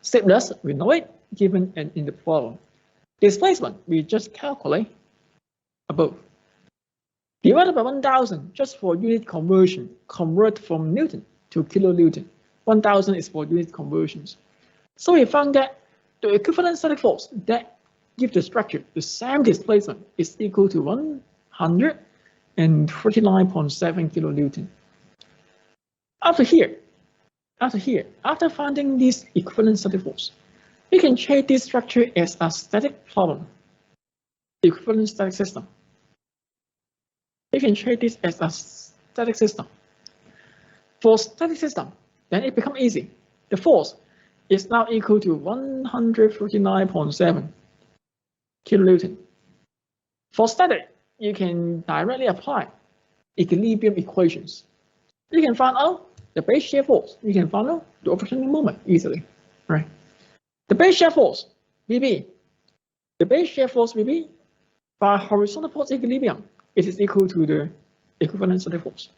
Stiffness, we know it, given and in the problem. Displacement, we just calculate above. Divided by 1,000, just for unit conversion, convert from Newton to kilonewton. 1,000 is for unit conversions. So we found that the equivalent static force that gives the structure the same displacement is equal to 149.7 kilonewton. After finding this equivalent static force, we can treat this structure as a static problem, equivalent static system. We can treat this as a static system. For static system, then it becomes easy. The force is now equal to 149.7 kilonewton. For static, you can directly apply equilibrium equations. You can find out the base shear force. You can find out the overturning moment easily, right? The base shear force, VB. The base shear force, VB, by horizontal force equilibrium, it is equal to the equivalent static force,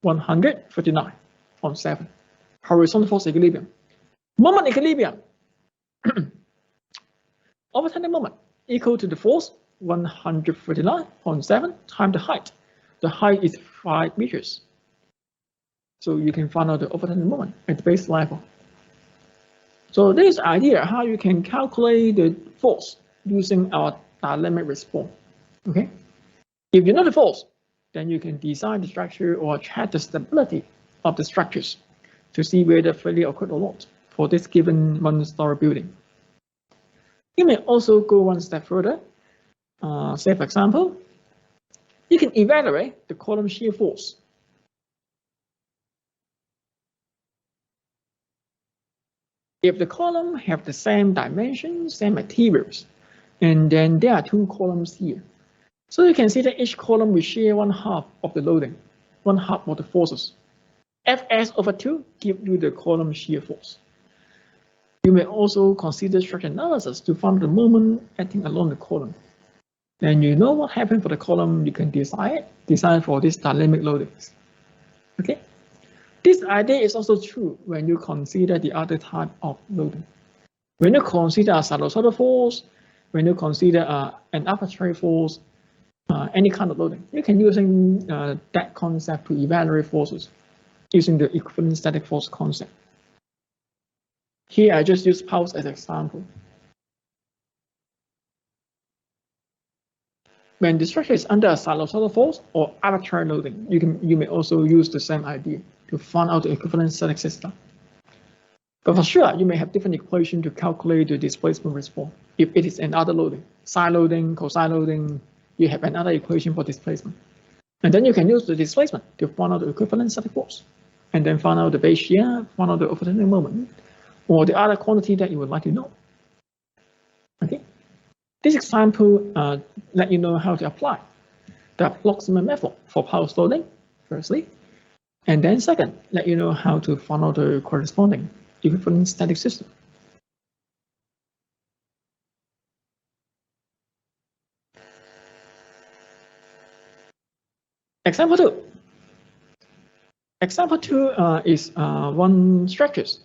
139.7. Horizontal force equilibrium. Moment equilibrium, overturning moment equal to the force, 139.7 times the height. The height is 5 meters. So you can find out the overturning moment at the base level. So this is the idea how you can calculate the force using our dynamic response. Okay. If you know the force, then you can design the structure or check the stability of the structures to see whether failure occurred or not for this given one-story building. You may also go one step further. Say, for example, you can evaluate the column shear force. If the column have the same dimensions, same materials, and then there are two columns here. So you can see that each column will share 1/2 of the loading, 1/2 of the forces. Fs/2 gives you the column shear force. You may also consider structure analysis to find the moment acting along the column. Then you know what happened for the column, you can design for these dynamic loadings. Okay. This idea is also true when you consider the other type of loading. When you consider a sinusoidal force, when you consider an arbitrary force, any kind of loading, you can using that concept to evaluate forces using the equivalent static force concept. Here I just use pulse as an example. When the structure is under a sinusoidal force or arbitrary loading, you may also use the same idea to find out the equivalent static system. But for sure, you may have different equations to calculate the displacement response. If it is another loading, sine loading, cosine loading, you have another equation for displacement. And then you can use the displacement to find out the equivalent static force, and then find out the base shear, find out the overturning moment, or the other quantity that you would like to know. Okay. This example let you know how to apply the approximate method for pulse loading, firstly, and then second, let you know how to find out the corresponding equivalent static system. Example 2. Example 2 is one structures,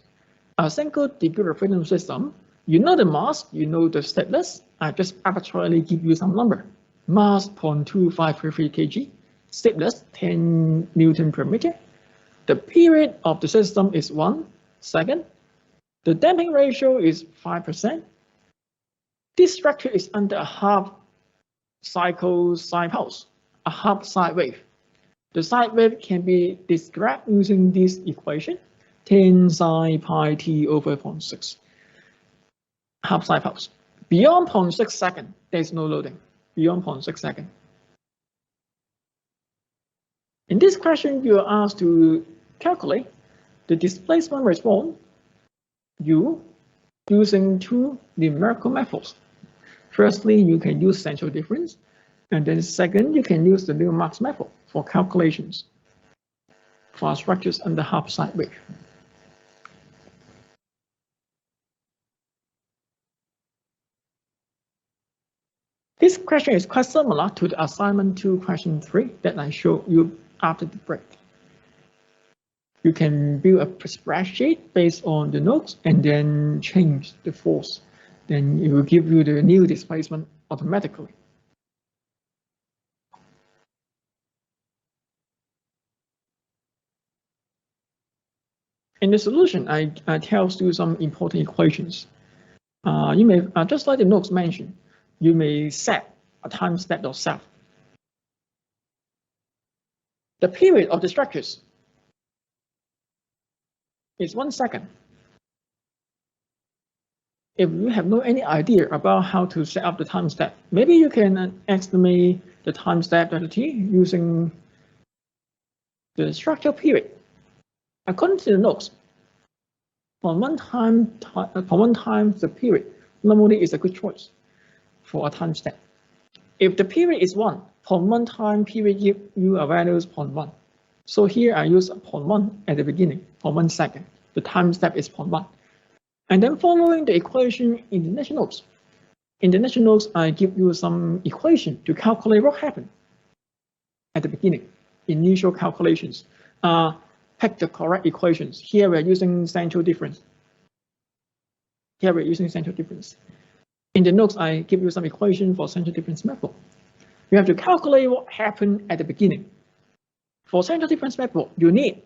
a single degree of freedom system. You know the mass, you know the stiffness. I just arbitrarily give you some number. Mass 0.2533 kg, stiffness 10 Newton per meter. The period of the system is 1 second. The damping ratio is 5%. This structure is under a half cycle sine pulse, a half sine wave. The sine wave can be described using this equation, 10 sine pi t over 0.6. Half sine pulse. Beyond 0.6 second, there is no loading. Beyond 0.6 second. In this question, you are asked to calculate the displacement response using two numerical methods. Firstly, you can use central difference, and then second, you can use the Newmark's method for calculations for structures under half sine wave. This question is quite similar to the assignment 2 question 3 that I showed you after the break. You can build a spreadsheet based on the nodes and then change the force. Then it will give you the new displacement automatically. In the solution, I tell you some important equations. You may, just like the notes mentioned, you may set a time step yourself. The period of the structures is 1 second. If you have no any idea about how to set up the time step, maybe you can estimate the time step delta t using the structure period. According to the notes, for one time the period normally is a good choice for a time step. If the period is 1, for one time period give you a value is 0.1. So here I use 0.1 at the beginning for 1 second. The time step is 0.1. And then following the equation in the initial nodes. In the initial nodes, I give you some equation to calculate what happened at the beginning. Initial calculations. Pick the correct equations. Here we're using central difference. In the notes, I give you some equation for central difference method. You have to calculate what happened at the beginning. For central difference method, you need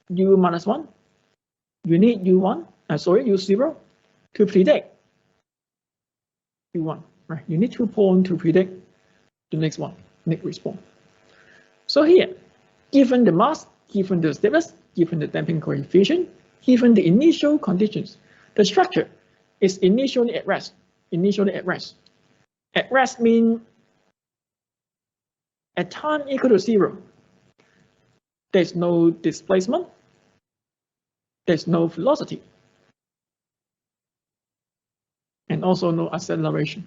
U minus 1. You need U0 to predict U1. Right? You need 2 points to predict the next response. So here, given the mass, given the stiffness, given the damping coefficient, given the initial conditions, the structure is initially at rest. At rest means at time equal to 0. There's no displacement. There's no velocity. And also no acceleration.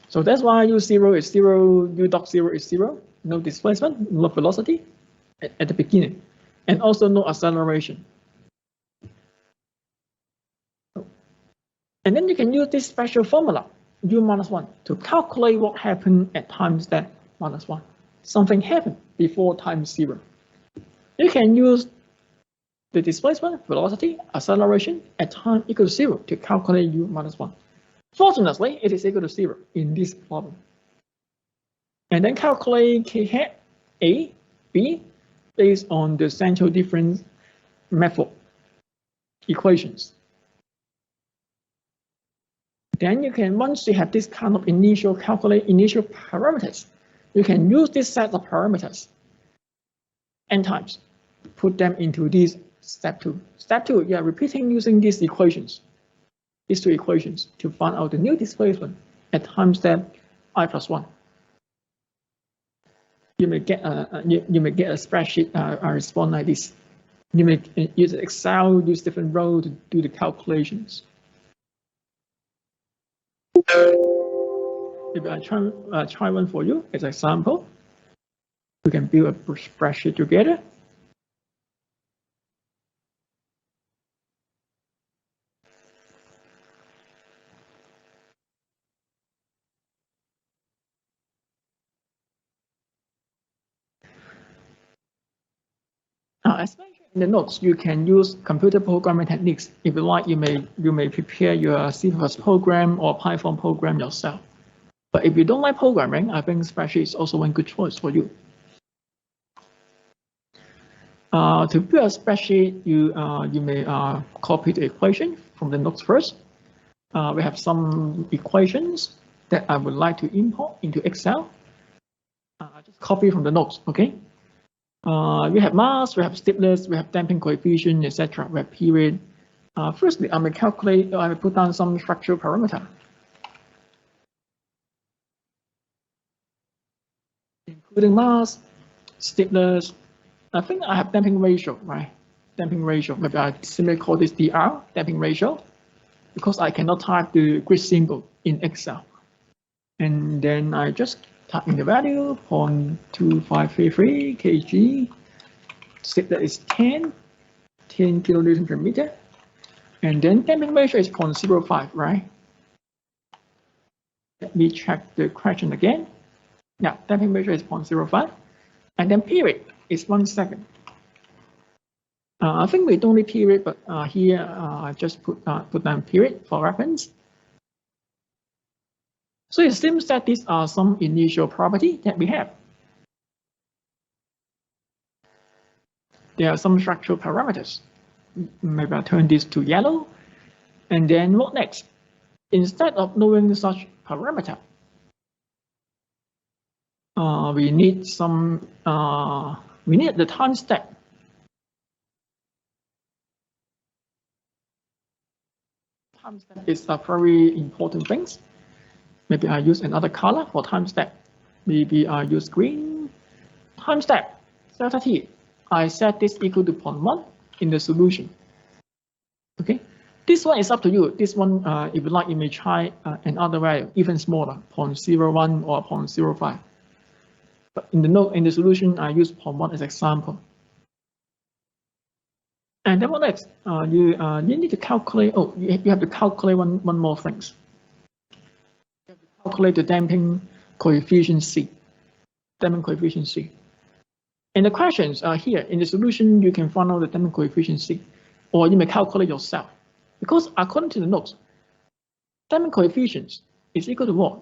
So that's why U0 is 0, U dot 0 is 0. No displacement, no velocity at the beginning. And also no acceleration. And then you can use this special formula, U minus 1, to calculate what happened at time step minus 1. Something happened before time 0. You can use the displacement, velocity, acceleration at time equal to 0 to calculate U minus 1. Fortunately, it is equal to 0 in this problem. And then calculate K hat A, B based on the central difference method equations. Then you can, once you have this kind of initial parameters, you can use this set of parameters n times, put them into this step 2. Step 2, you are repeating using these two equations to find out the new displacement at time step I plus 1. You may get a spreadsheet a response like this. You may use Excel, use different rows to do the calculations. If I try one for you as an example, we can build a spreadsheet together. As mentioned in the notes, you can use computer programming techniques. If you like, you may prepare your C++ program or Python program yourself. But if you don't like programming, I think spreadsheet is also one good choice for you. To build a spreadsheet, you may copy the equation from the notes first. We have some equations that I would like to import into Excel. Just copy from the notes, okay? We have mass, we have stiffness, we have damping coefficient, etc. We have period. Firstly, I will put down some structural parameter, including mass, stiffness. I think I have damping ratio, right? Damping ratio. Maybe I simply call this dr, damping ratio, because I cannot type the grid symbol in Excel. And then I just type in the value 0.2533 kg. Stiffness is 10 kilonewton per meter. And then damping ratio is 0.05, right? Let me check the question again. Yeah, damping ratio is 0.05. And then period is 1 second. I think we don't need period, but here I just put down period for reference. So it seems that these are some initial property that we have. There are some structural parameters. Maybe I'll turn this to yellow. And then what next? Instead of knowing such parameter, we need some, we need the time step. Time step is a very important thing. Maybe I use another color for time step. Maybe I use green. Time step, delta t. I set this equal to 0.1 in the solution. Okay, this one is up to you. This one, if you like, you may try another value, even smaller, 0.01 or 0.05. But in the solution, I use 0.1 as example. And then what next? You need to calculate. Oh, you have to calculate one more things. You have to calculate the damping coefficient C. Damping coefficient C. And the questions are here in the solution. You can find out the damping coefficient C, or you may calculate yourself. Because according to the notes, damping coefficients is equal to what?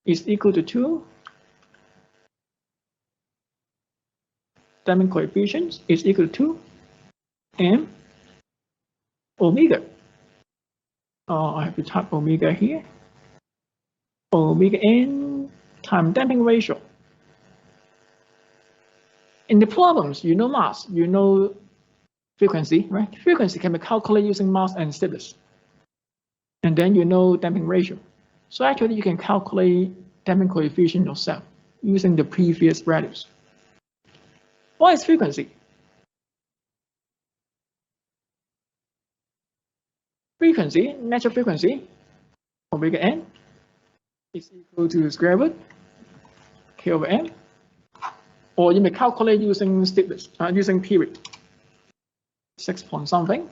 Is equal to 2. Damping coefficients is equal to 2 m omega. I have to type omega here. Omega n times damping ratio. In the problems, you know mass, you know frequency, right? Frequency can be calculated using mass and stiffness. And then you know damping ratio. So actually you can calculate damping coefficient yourself using the previous values. What is frequency? Frequency, natural frequency, omega n is equal to square root k over m. Or you may calculate using stiffness, using period. 6 point something.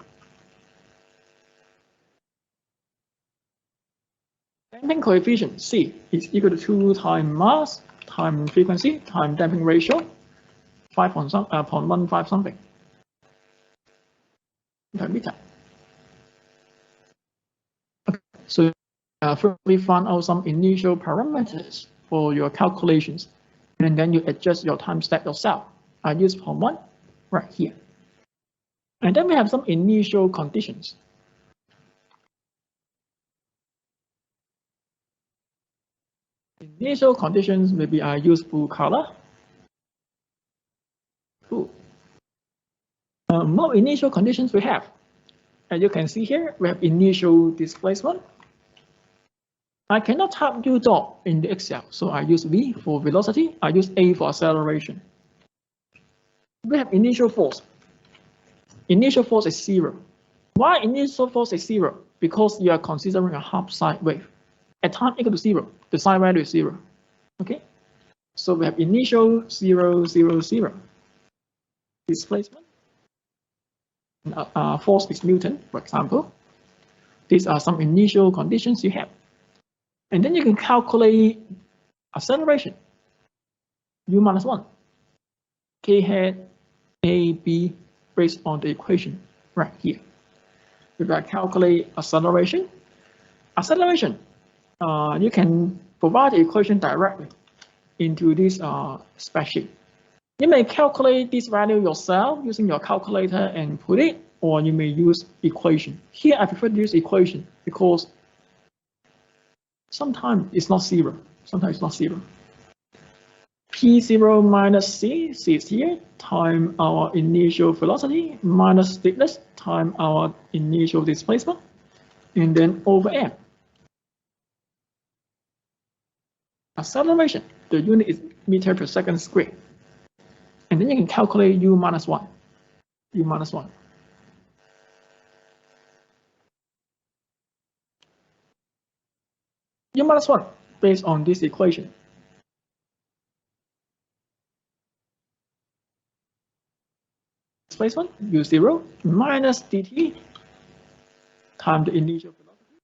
Damping coefficient C is equal to 2 times mass times frequency times damping ratio 5.15 something per meter. Okay. So first we find out some initial parameters for your calculations, and then you adjust your time step yourself. I use 0.1 right here. And then we have some initial conditions. Initial conditions, maybe I use full color. Full. More initial conditions we have. As you can see here, we have initial displacement. I cannot type u dot in the Excel, so I use v for velocity. I use a for acceleration. We have initial force. Initial force is 0. Why initial force is 0? Because you are considering a half side wave. At time equal to 0, the side value is 0. Okay, so we have initial 0, 0, 0. Displacement. Force is Newton, for example. These are some initial conditions you have. And then you can calculate acceleration. U minus 1. K hat A, B based on the equation right here. If I calculate acceleration, you can provide the equation directly into this spreadsheet. You may calculate this value yourself using your calculator and put it, or you may use equation. Here I prefer to use equation because sometimes it's not 0. Sometimes it's not 0. P0 minus C is here, time our initial velocity minus stiffness time our initial displacement, and then over m. Acceleration, the unit is meter per second squared. And then you can calculate u minus 1. U minus 1. U minus 1 based on this equation. Displacement u0 minus dt times the initial velocity.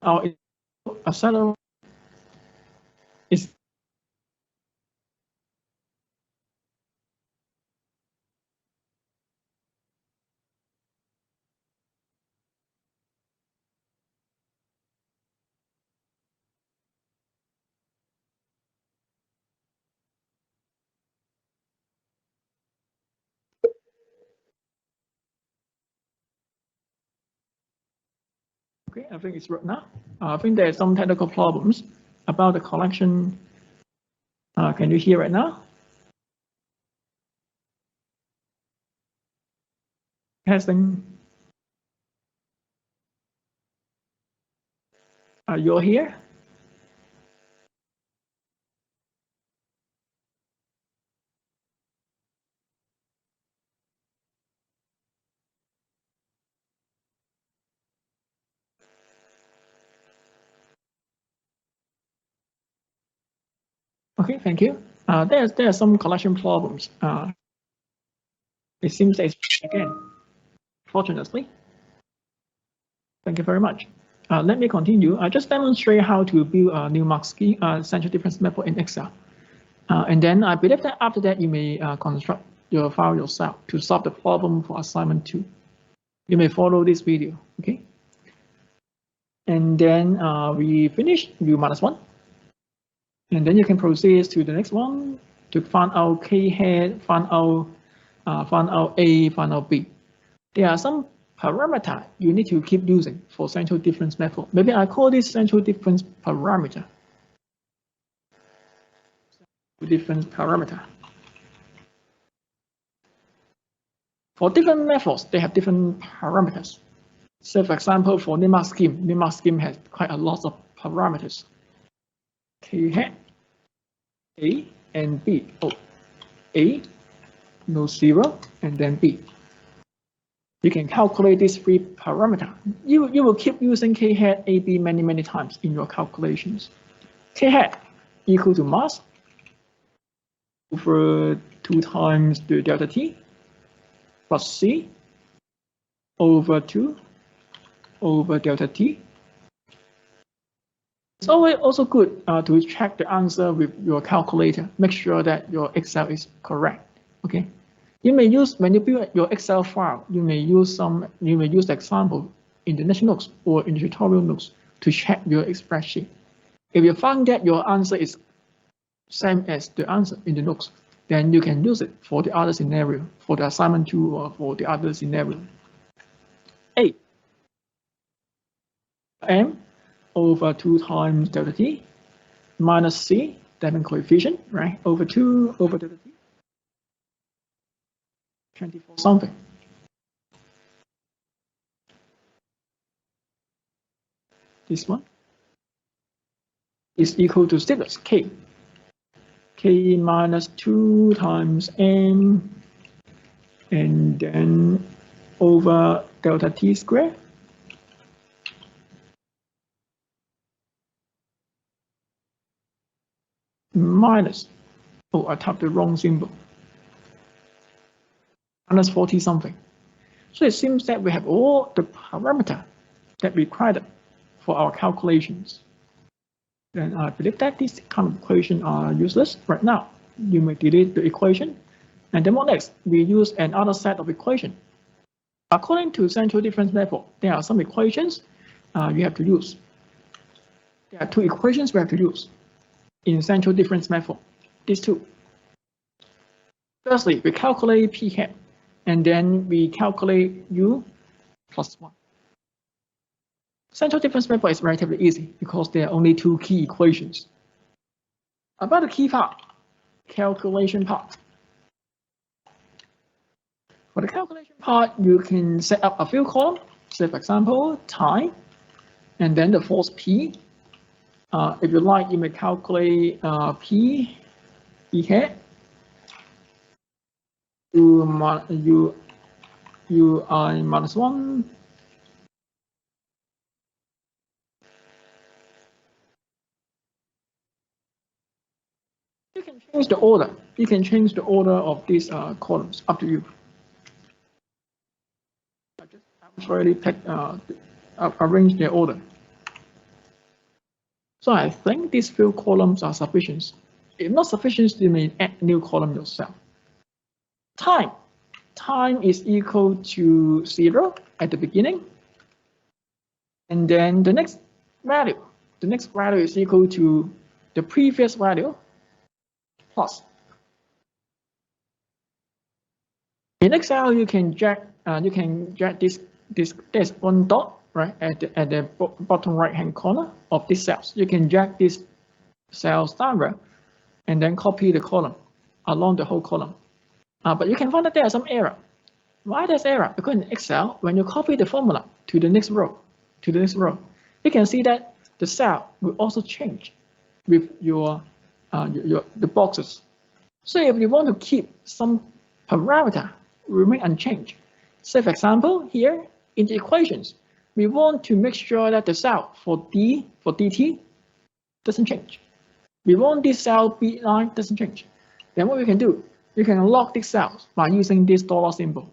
Our acceleration is Okay, I think it's right now. I think there are some technical problems about the collection. Can you hear right now? Testing. You're here? Okay, thank you. There are some collection problems. It seems that it's again, fortunately. Thank you very much. Let me continue. I just demonstrate how to build a Newmark scheme, central difference method in Excel. And then I believe that after that, you may construct your file yourself to solve the problem for assignment 2. You may follow this video, okay? And then we finish view -1. And then you can proceed to the next one to find out K hat, find out A, find out B. There are some parameter you need to keep using for central difference method. Maybe I call this central difference parameter. Difference parameter. For different methods, they have different parameters. So for example, for Newmark scheme has quite a lot of parameters. K hat, A and B. Oh, A, no 0, and then B. You can calculate these 3 parameters. You will keep using K hat, A, B many times in your calculations. K hat equal to mass over 2 times the delta T plus C over 2 over delta T. It's always also good to check the answer with your calculator. Make sure that your Excel is correct. Okay. You may use, when you build your Excel file, you may use the example in the lecture notes or in the tutorial notes to check your spreadsheet. If you find that your answer is same as the answer in the notes, then you can use it for the other scenario, for the assignment 2 or for the other scenario. A, M over 2 times delta T minus C, Damping coefficient, right, over 2 over delta T, 24 something. This one is equal to stiffness, K. K minus 2 times M, and then over delta T squared. Minus, oh, I typed the wrong symbol. Minus 40 something. So it seems that we have all the parameter that we required for our calculations. Then I believe that these kind of equations are useless right now. You may delete the equation. And then what next? We use another set of equations. According to central difference method, there are some equations you have to use. There are 2 equations we have to use in central difference method. These 2. Firstly, we calculate P hat, and then we calculate U plus 1. Central difference method is relatively easy because there are only 2 key equations. About the key part, calculation part. For the calculation part, you can set up a few columns. Say, for example, time, and then the force P. If you like, you may calculate P hat, Ui minus 1. You can change the order. You can change the order of these columns, up to you. I just arbitrarily arrange their order. So I think these few columns are sufficient. If not sufficient, you may add new column yourself. Time is equal to 0 at the beginning. And then the next value is equal to the previous value plus. In Excel, you can drag this one dot right, at the bottom right-hand corner of these cells. You can drag these cells downward and then copy the column along the whole column. But you can find that there are some error. Why there's error? Because in Excel, when you copy the formula to the next row, you can see that the cell will also change with the boxes. So if you want to keep some parameter remain unchanged, say for example here in the equations, we want to make sure that the cell for dt doesn't change. We want this cell B9 doesn't change. Then what we can do, you can lock these cells by using this dollar symbol.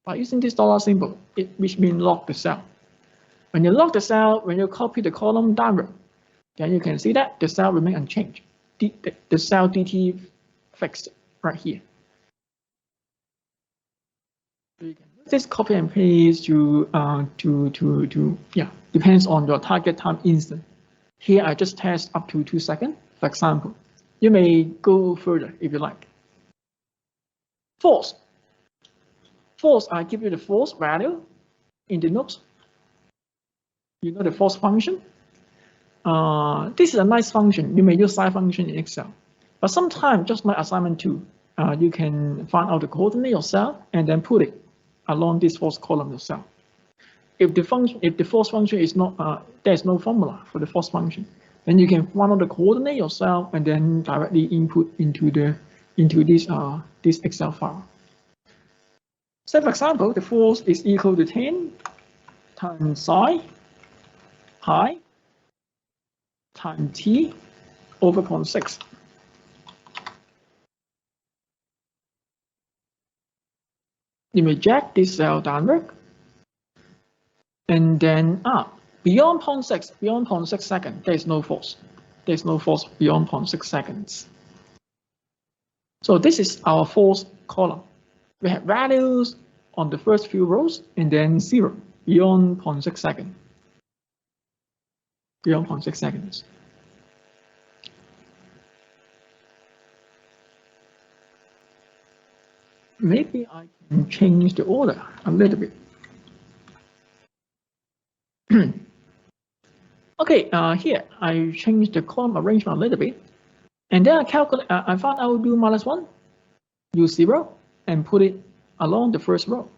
By using this dollar symbol, which means lock the cell. When you lock the cell, when you copy the column downward, then you can see that the cell remain unchanged. The cell dt fixed right here. So you can use this copy and paste to depends on your target time instant. Here I just test up to 2 seconds, for example. You may go further if you like. False. False, I give you the false value in the notes. You know the false function. This is a nice function. You may use side function in Excel. But sometimes, just like assignment 2, you can find out the coordinate yourself and then put it along this false column yourself. If the false function is not, there's no formula for the false function, then you can find out the coordinate yourself and then directly input into this Excel file. Say for example, the false is equal to 10 times psi pi times t over 0.6. You may drag this cell downward, and then beyond 0.6 seconds, there is no false. There's no false beyond 0.6 seconds. So this is our false column. We have values on the first few rows and then 0 beyond 0.6 seconds. Beyond 0.6 seconds. Maybe I can change the order a little bit. Okay, here I changed the column arrangement a little bit, and then I found out u minus 1, u0, and put it along the first row.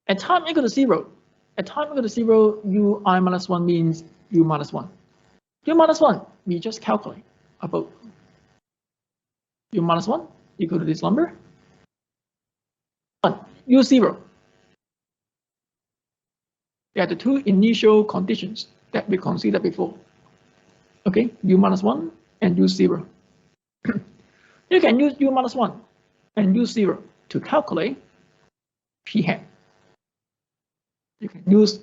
At time equal to 0, ui minus 1 means u minus 1. U minus 1, we just calculate about u minus 1 equal to this number. U0. They are the two initial conditions that we considered before. Okay, u minus 1 and u0. You can use u minus 1 and u0 to calculate p hat. You can use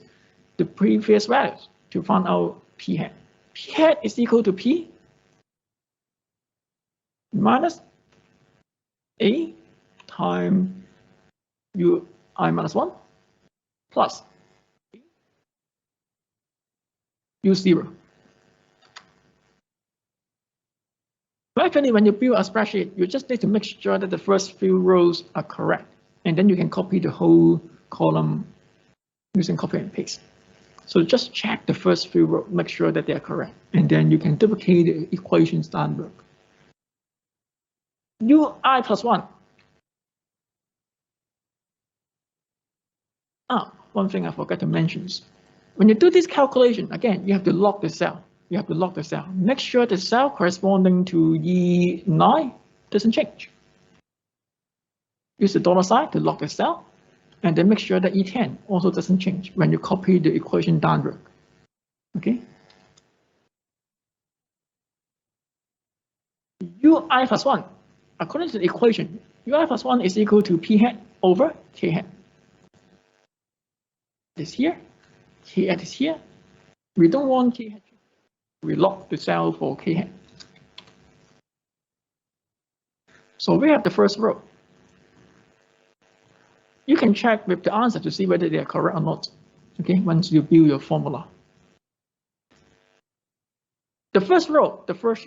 the previous values to find out p hat. P hat is equal to p minus a times ui minus 1 plus u0. But actually, when you build a spreadsheet, you just need to make sure that the first few rows are correct, and then you can copy the whole column using copy and paste. So just check the first few rows, make sure that they are correct, and then you can duplicate the equations downward. Ui plus 1. One thing I forgot to mention is, when you do this calculation, again, you have to lock the cell. Make sure the cell corresponding to E9 doesn't change. Use the dollar sign to lock the cell, and then make sure that E10 also doesn't change when you copy the equation downward. Okay. Ui plus 1. According to the equation, ui plus 1 is equal to p hat over k hat. This here, k hat is here. We don't want k hat. We lock the cell for k hat. So we have the first row. You can check with the answer to see whether they are correct or not. Okay, once you build your formula. The first row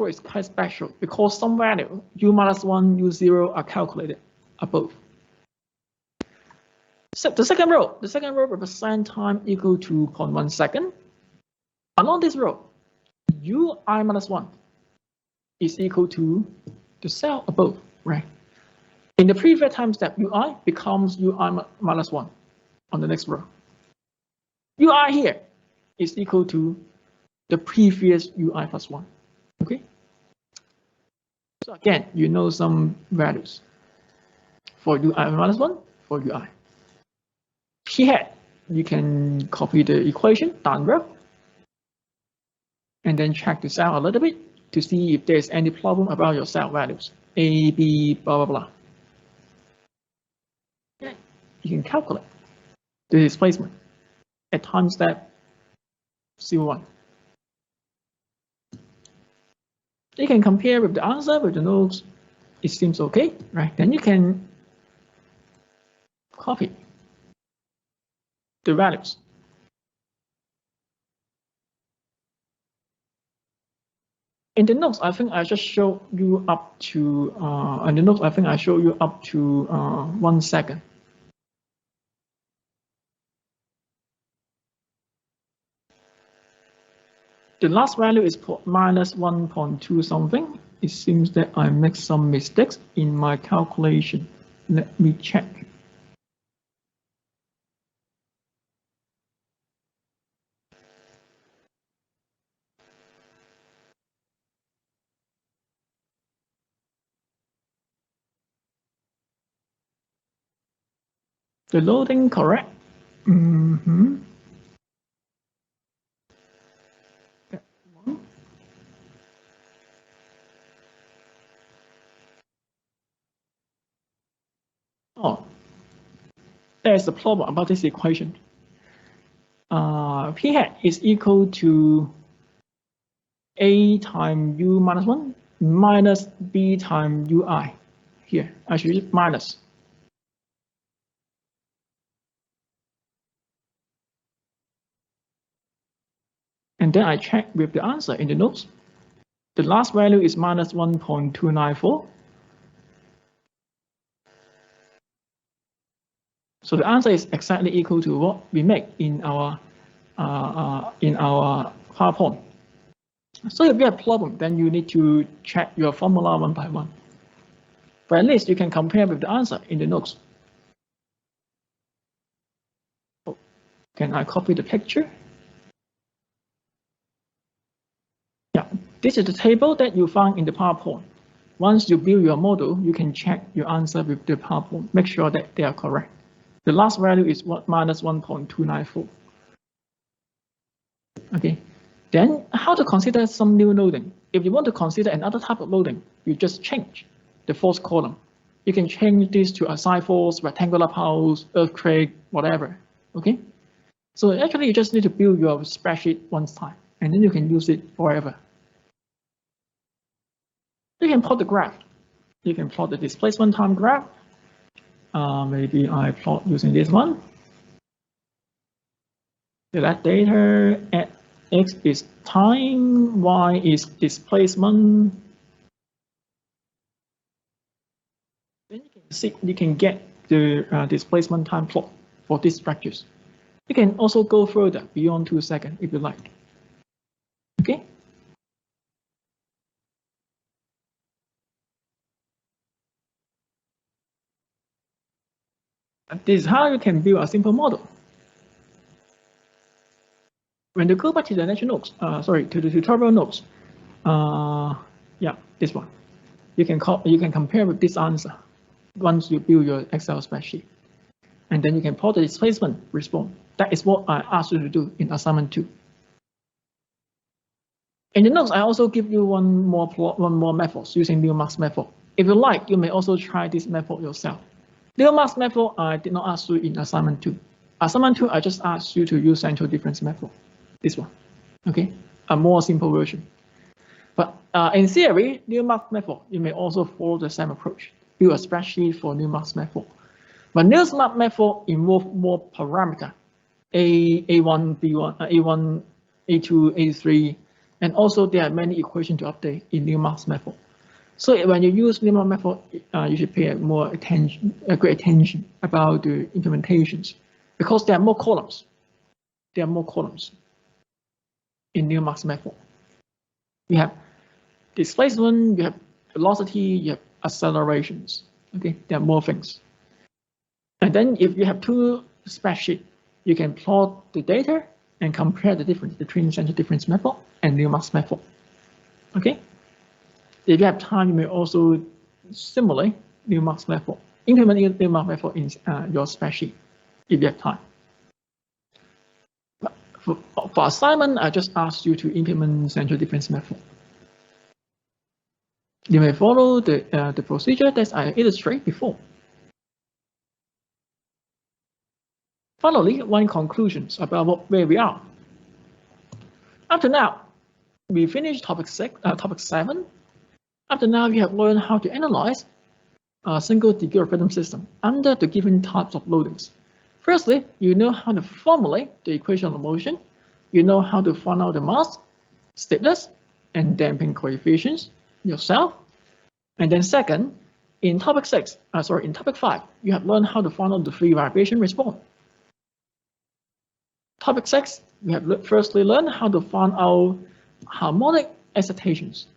is quite special because some value u minus 1, u0 are calculated above. So the second row represents time equal to 0.1 second. Along this row, ui minus 1 is equal to the cell above, right? In the previous time step, ui becomes ui minus 1 on the next row. Ui here is equal to the previous ui plus 1, okay? So again, you know some values for ui minus 1 for ui. P hat, you can copy the equation down row and then check the cell a little bit to see if there's any problem about your cell values. A, B, blah, blah, blah. Okay. You can calculate the displacement at time step 0, 1. You can compare with the answer with the notes. It seems okay, right? Then you can copy the values. In the notes, I think I just show you up to, in the notes, I think I show you up to 1 second. The last value is minus 1.2 something. It seems that I make some mistakes in my calculation. Let me check. The loading correct. Oh, there's a problem about this equation. P hat is equal to A times U minus 1 minus B times UI. Here, I should use minus. And then I check with the answer in the notes. The last value is minus 1.294. So the answer is exactly equal to what we make in our PowerPoint. So if you have a problem, then you need to check your formula one by one. But at least you can compare with the answer in the notes. Oh, can I copy the picture? Yeah, this is the table that you found in the PowerPoint. Once you build your model, you can check your answer with the PowerPoint. Make sure that they are correct. The last value is what, minus 1.294. Okay. Then how to consider some new loading? If you want to consider another type of loading, you just change the force column. You can change this to a side force, rectangular pulse, earthquake, whatever. Okay. So actually, you just need to build your spreadsheet one time, and then you can use it forever. You can plot the graph. You can plot the displacement time graph. Maybe I plot using this one. Select data at X is time, Y is displacement. Then you can see, you can get the displacement time plot for these structures. You can also go further beyond 2 seconds if you like. Okay. This is how you can build a simple model. When you go back to the lecture notes, to the tutorial notes, yeah, this one. You can compare with this answer once you build your Excel spreadsheet, and then you can plot the displacement response. That is what I asked you to do in assignment 2. In the notes, I also give you one more method using Newmark's method. If you like, you may also try this method yourself. Newmark's method I did not ask you in assignment 2. Assignment 2, I just asked you to use central difference method. This one, okay, a more simple version. But in theory, Newmark's method, you may also follow the same approach. Build a spreadsheet for Newmark's method. But Newmark's method involves more parameter, A1, B1, A1, A2, A3, and also there are many equations to update in Newmark's method. So when you use Newmark method, you should pay great attention about the implementations, because there are more columns. There are more columns in Newmark's method. You have displacement, you have velocity, you have accelerations. Okay, there are more things. And then if you have two spreadsheets, you can plot the data and compare the difference between central difference method and Newmark's method. Okay. If you have time, you may also simulate Newmark's method. Implement Newmark's method in your spreadsheet if you have time. For assignment, I just asked you to implement central difference method. You may follow the procedure that I illustrated before. Finally, one conclusion about where we are. Up to now, we finished topic 7. Up to now, we have learned how to analyze a single degree of freedom system under the given types of loadings. Firstly, you know how to formulate the equation of motion. You know how to find out the mass, stiffness, and damping coefficients yourself. And then second, in topic 5, you have learned how to find out the free vibration response. Topic 6, we have firstly learned how to find out harmonic excitations,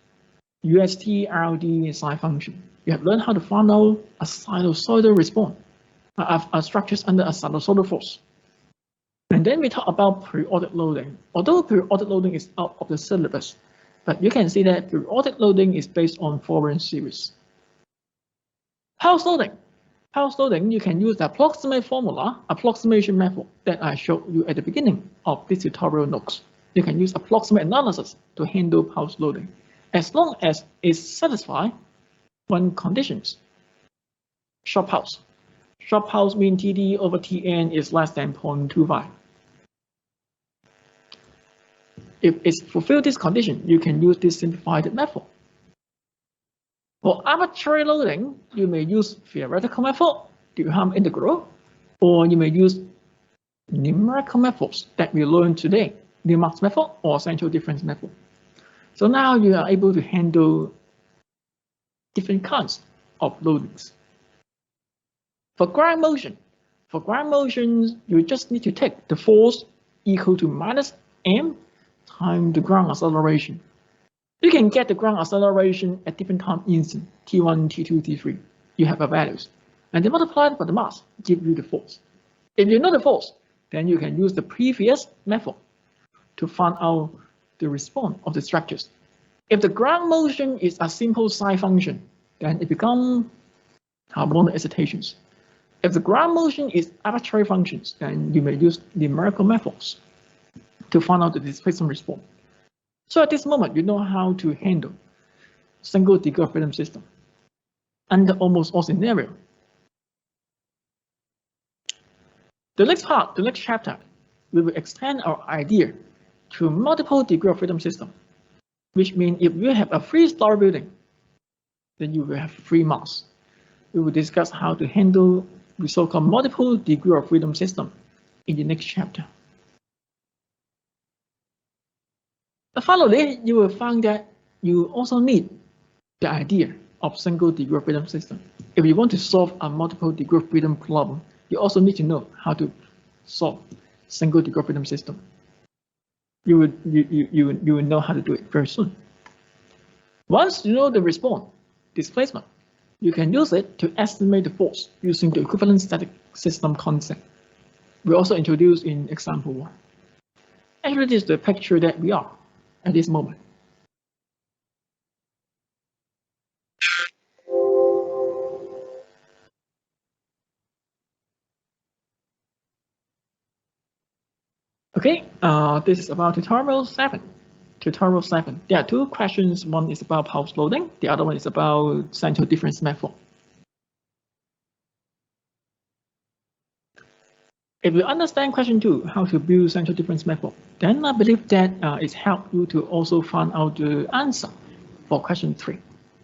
UST, RLD, psi function. You have learned how to find out a sinusoidal response, structures under a sinusoidal force. And then we talk about periodic loading. Although periodic loading is out of the syllabus, but you can see that periodic loading is based on Fourier series. Pulse loading. Pulse loading, you can use the approximation method that I showed you at the beginning of this tutorial notes. You can use approximate analysis to handle pulse loading, as long as it satisfies one conditions. Short pulse. Short pulse mean TD over TN is less than 0.25. If it fulfills this condition, you can use this simplified method. For arbitrary loading, you may use theoretical method, Duhem integral, or you may use numerical methods that we learned today, Newmark's method or central difference method. So now you are able to handle different kinds of loadings. For ground motion, you just need to take the force equal to minus m times the ground acceleration. You can get the ground acceleration at different time instant, t1, t2, t3. You have the values. And then multiply it by the mass, give you the force. If you know the force, then you can use the previous method to find out the response of the structures. If the ground motion is a simple psi function, then it becomes harmonic excitations. If the ground motion is arbitrary functions, then you may use numerical methods to find out the displacement response. So at this moment, you know how to handle single degree of freedom system under almost all scenarios. The next chapter, we will extend our idea to multiple degree of freedom system, which means if you have a 3-story building, then you will have 3 mass. We will discuss how to handle the so-called multiple degree of freedom system in the next chapter. Finally, you will find that you also need the idea of single degree of freedom system. If you want to solve a multiple degree of freedom problem, you also need to know how to solve single degree of freedom system. You will know how to do it very soon. Once you know the response, displacement, you can use it to estimate the force using the equivalent static system concept. We also introduced in example 1. Actually, this is the picture that we are at this moment. Okay, this is about tutorial 7. Tutorial 7. There are 2 questions. One is about pulse loading. The other one is about central difference method. If you understand question 2, how to build central difference method, then I believe that it helps you to also find out the answer for question 3.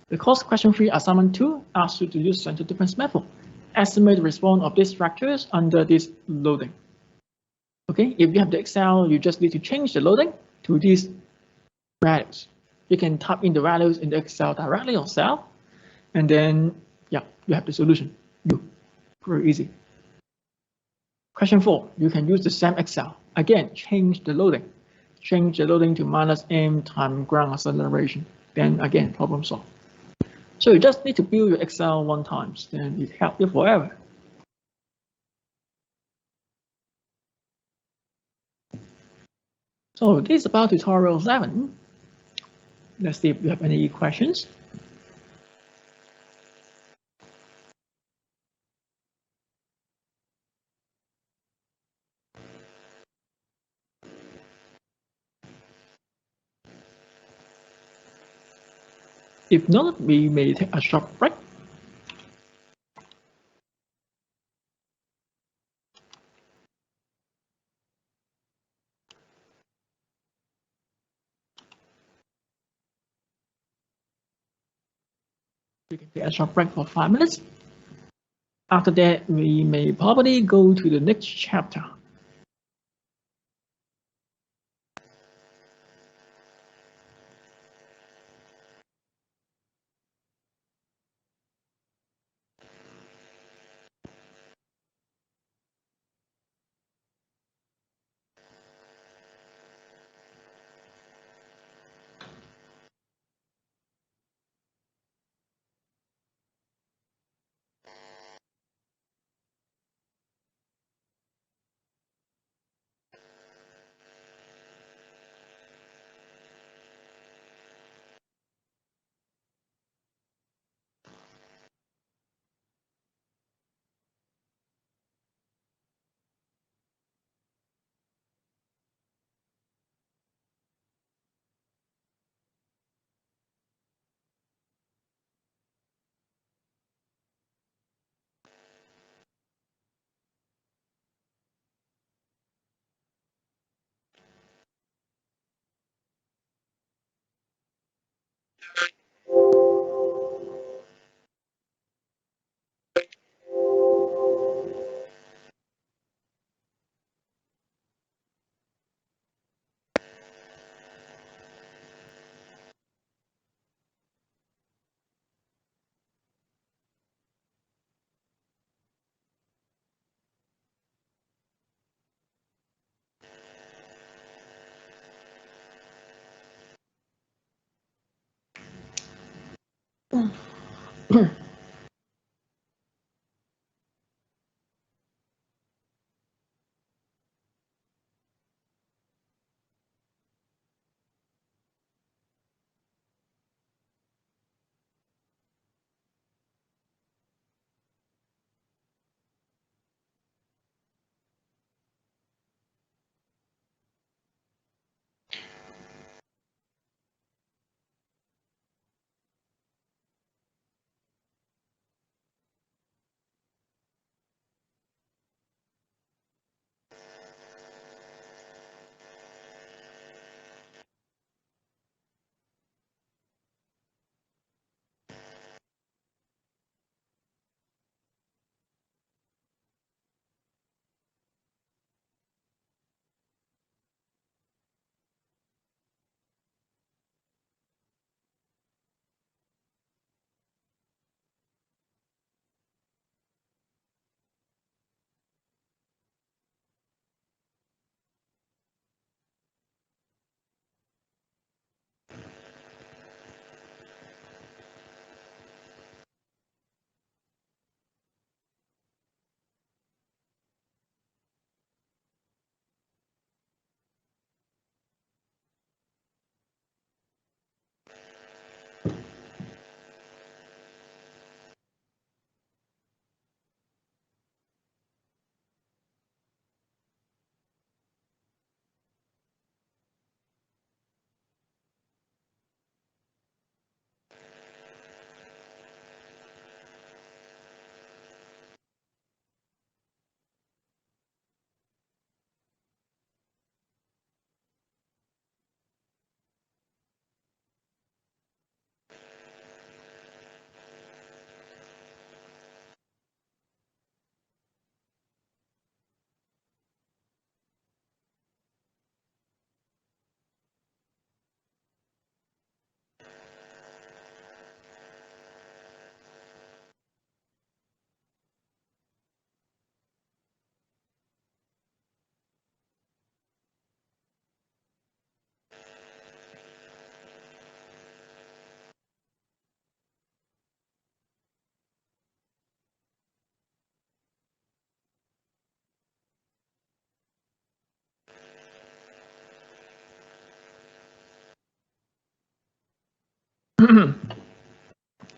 Because question 3, assignment 2, asks you to use central difference method, estimate the response of these structures under this loading. Okay, if you have the Excel, you just need to change the loading to these values. You can type in the values in the Excel directly yourself, And then, yeah, you have the solution. Very easy. Question 4, you can use the same Excel. Again, change the loading. Change the loading to minus m times ground acceleration. Then again, problem solved. So you just need to build your Excel one time, then it helps you forever. So this is about tutorial 7. Let's see if you have any questions. If not, we may take a short break. We can take a short break for 5 minutes. After that, we may probably go to the next chapter.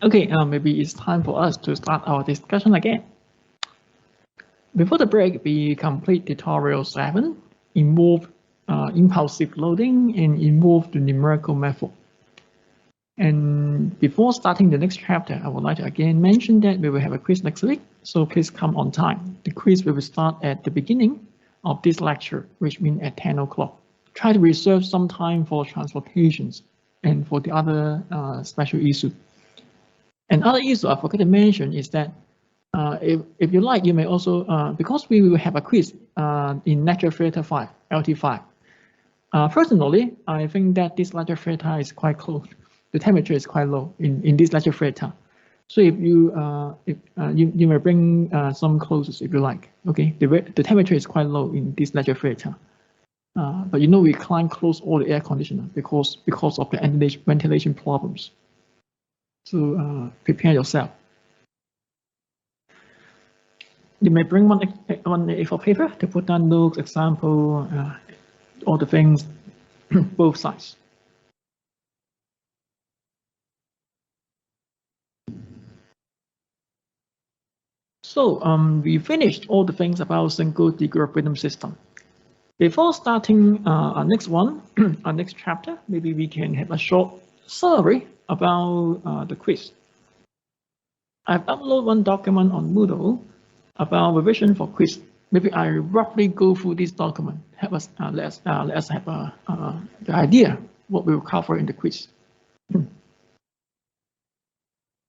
Okay, maybe it's time for us to start our discussion again. Before the break, we complete tutorial 7, involve impulsive loading and involve the numerical method. And before starting the next chapter, I would like to again mention that we will have a quiz next week, so please come on time. The quiz will start at the beginning of this lecture, which means at 10 o'clock. Try to reserve some time for transportations and for the other special issue. Another issue I forgot to mention is that if you like, you may also, because we will have a quiz in lecture theta 5, LT5. Personally, I think that this lecture theta is quite close. The temperature is quite low in this lecture theta. So if you you may bring some clothes if you like. Okay, the temperature is quite low in this lecture theta. But you know we can't close all the air conditioner because of the ventilation problems. So prepare yourself. You may bring one A4 paper to put down notes, example, all the things, both sides. So we finished all the things about single degree of freedom system. Before starting our next one, our next chapter, maybe we can have a short summary about the quiz. I've uploaded one document on Moodle about revision for quiz. Maybe I roughly go through this document. Help us let's have the idea what we will cover in the quiz.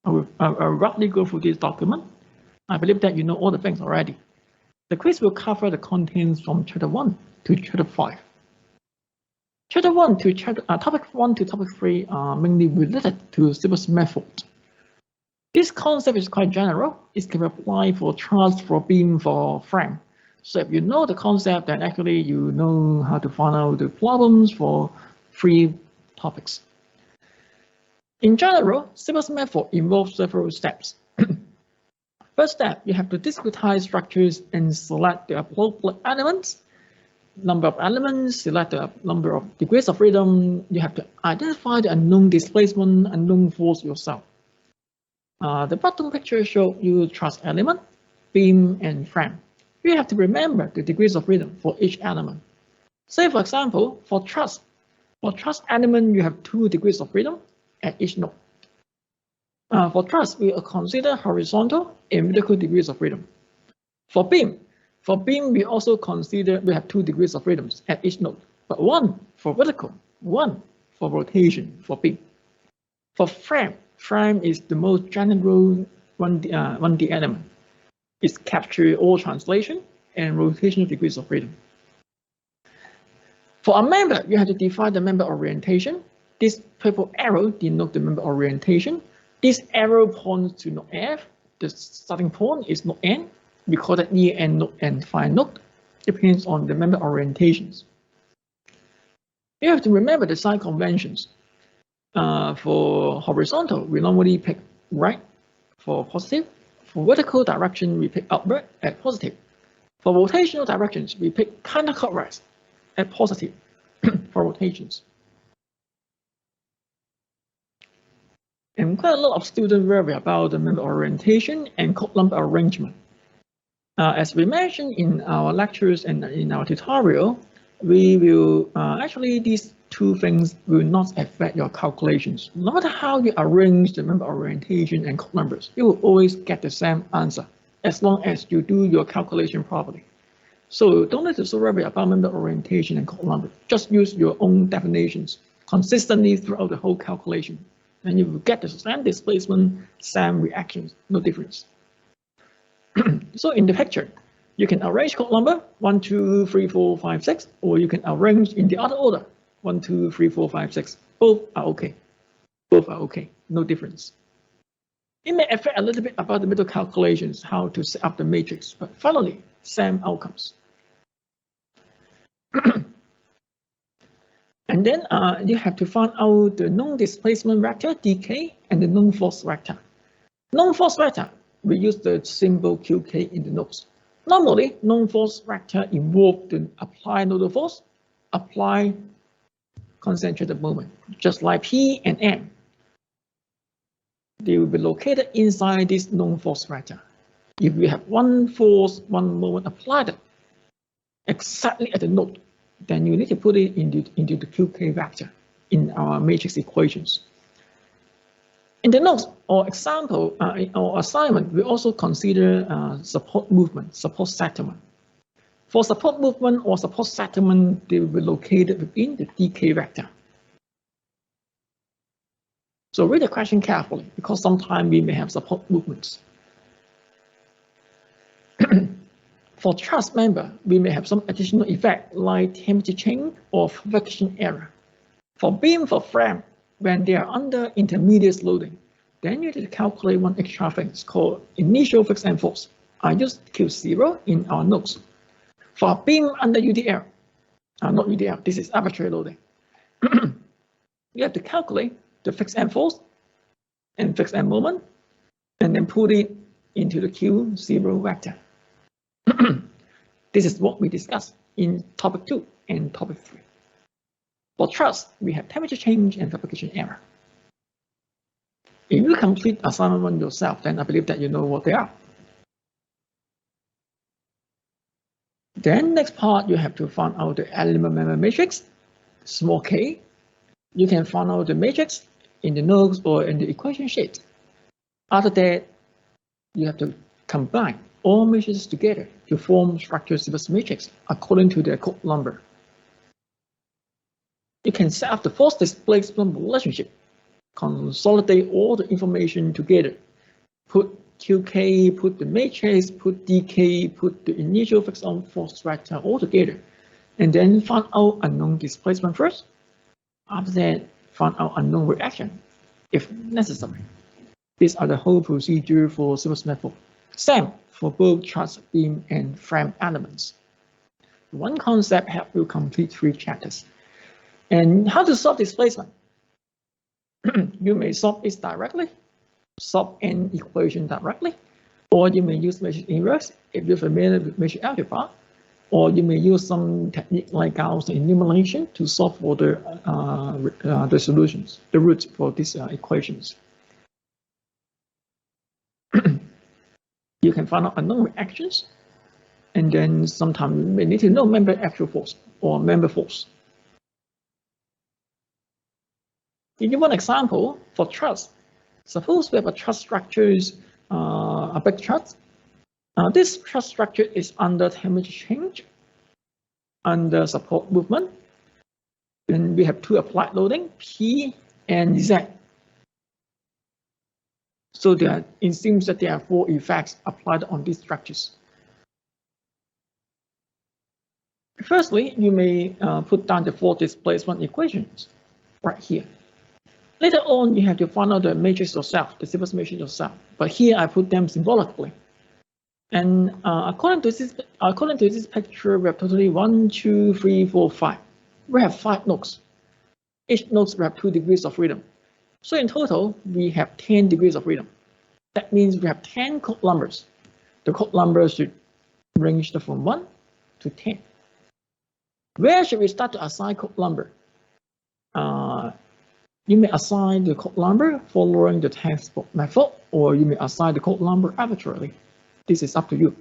I will roughly go through this document. I believe that you know all the things already. The quiz will cover the contents from chapter 1 to chapter 5. Chapter 1 to topic 1 to topic 3 are mainly related to Sibyl's method. This concept is quite general. It can apply for truss, for beam, for frame. So if you know the concept, then actually you know how to find out the problems for 3 topics. In general, Sibyl's method involves several steps. First step, you have to discretize structures and select the appropriate elements. Number of elements, select the number of degrees of freedom. You have to identify the unknown displacement, unknown force yourself. The bottom picture shows you truss element, beam, and frame. You have to remember the degrees of freedom for each element. Say, for example, for truss element, you have 2 degrees of freedom at each node. For truss, we consider horizontal and vertical degrees of freedom. For beam, we also consider we have 2 degrees of freedom at each node, but 1 for vertical, 1 for rotation for beam. For frame is the most general 1D element. It captures all translation and rotational degrees of freedom. For a member, you have to define the member orientation. This purple arrow denotes the member orientation. This arrow points to node F. The starting point is node N. We call that near end node and far node. Depends on the member orientations. You have to remember the sign conventions. For horizontal, we normally pick right for positive. For vertical direction, we pick upward at positive. For rotational directions, we pick counterclockwise at positive for rotations. And quite a lot of students worry about the member orientation and code number arrangement. As we mentioned in our lectures and in our tutorial, we will actually these 2 things will not affect your calculations. No matter how you arrange the member orientation and code numbers, you will always get the same answer as long as you do your calculation properly. So don't need to so worry about member orientation and code number. Just use your own definitions consistently throughout the whole calculation. And you will get the same displacement, same reactions, no difference. So in the picture, you can arrange code number 1, 2, 3, 4, 5, 6, or you can arrange in the other order 1, 2, 3, 4, 5, 6. Both are okay. Both are okay, no difference. It may affect a little bit about the middle calculations, how to set up the matrix, but finally, same outcomes. And then you have to find out the known displacement vector, dk, and the known force vector. Known force vector, we use the symbol qk in the notes. Normally, known force vector involves the apply nodal force, apply concentrated moment, just like P and M. they will be located inside this known force vector. If we have one force, one moment applied exactly at the node, then you need to put it into the QK vector in our matrix equations. In the notes or example or assignment, we also consider support movement, support settlement. For support movement or support settlement, they will be located within the DK vector. So read the question carefully, because sometimes we may have support movements. For truss member, we may have some additional effect like temperature change or friction error. For beam for frame, when they are under intermediate loading, then you need to calculate one extra thing. It's called initial fixed end force. I used Q0 in our notes. For beam under UDL, not UDL, this is arbitrary loading. You have to calculate the fixed end force and fixed end moment, and then put it into the Q0 vector. This is what we discussed in topic 2 and topic 3. For truss, we have temperature change and fabrication error. If you complete assignment 1 yourself, then I believe that you know what they are. Then next part, you have to find out the element member matrix, small k. You can find out the matrix in the notes or in the equation sheet. After that, you have to combine all matrices together to form structured Sylvus matrix according to their code number. You can set up the force displacement relationship, consolidate all the information together, put QK, put the matrix, put DK, put the initial fixed force vector all together, and then find out unknown displacement first. After that, find out unknown reaction, if necessary. These are the whole procedure for Sylvus method. Same for both truss, beam, and frame elements. One concept helps you complete 3 chapters. And how to solve displacement? You may solve this directly, solve an equation directly, or you may use matrix inverse if you're familiar with matrix algebra, or you may use some technique like Gaussian enumeration to solve for the solutions, the roots for these equations. You can find out unknown reactions, and then sometimes you may need to know member actual force or member force. To give one example, for truss, suppose we have a truss structures, a big truss. This truss structure is under temperature change, under support movement, and we have 2 applied loading, P and Z. So it seems that there are 4 effects applied on these structures. Firstly, you may put down the 4 displacement equations right here. Later on, you have to find out the matrix yourself, the Sylvus matrix yourself. But here I put them symbolically. And according to this picture, we have totally 1, 2, 3, 4, 5. We have 5 nodes. Each node we have 2 degrees of freedom. So in total, we have 10 degrees of freedom. That means we have 10 code numbers. The code numbers should range from 1 to 10. Where should we start to assign code number? You may assign the code number following the textbook method, or you may assign the code number arbitrarily. This is up to you.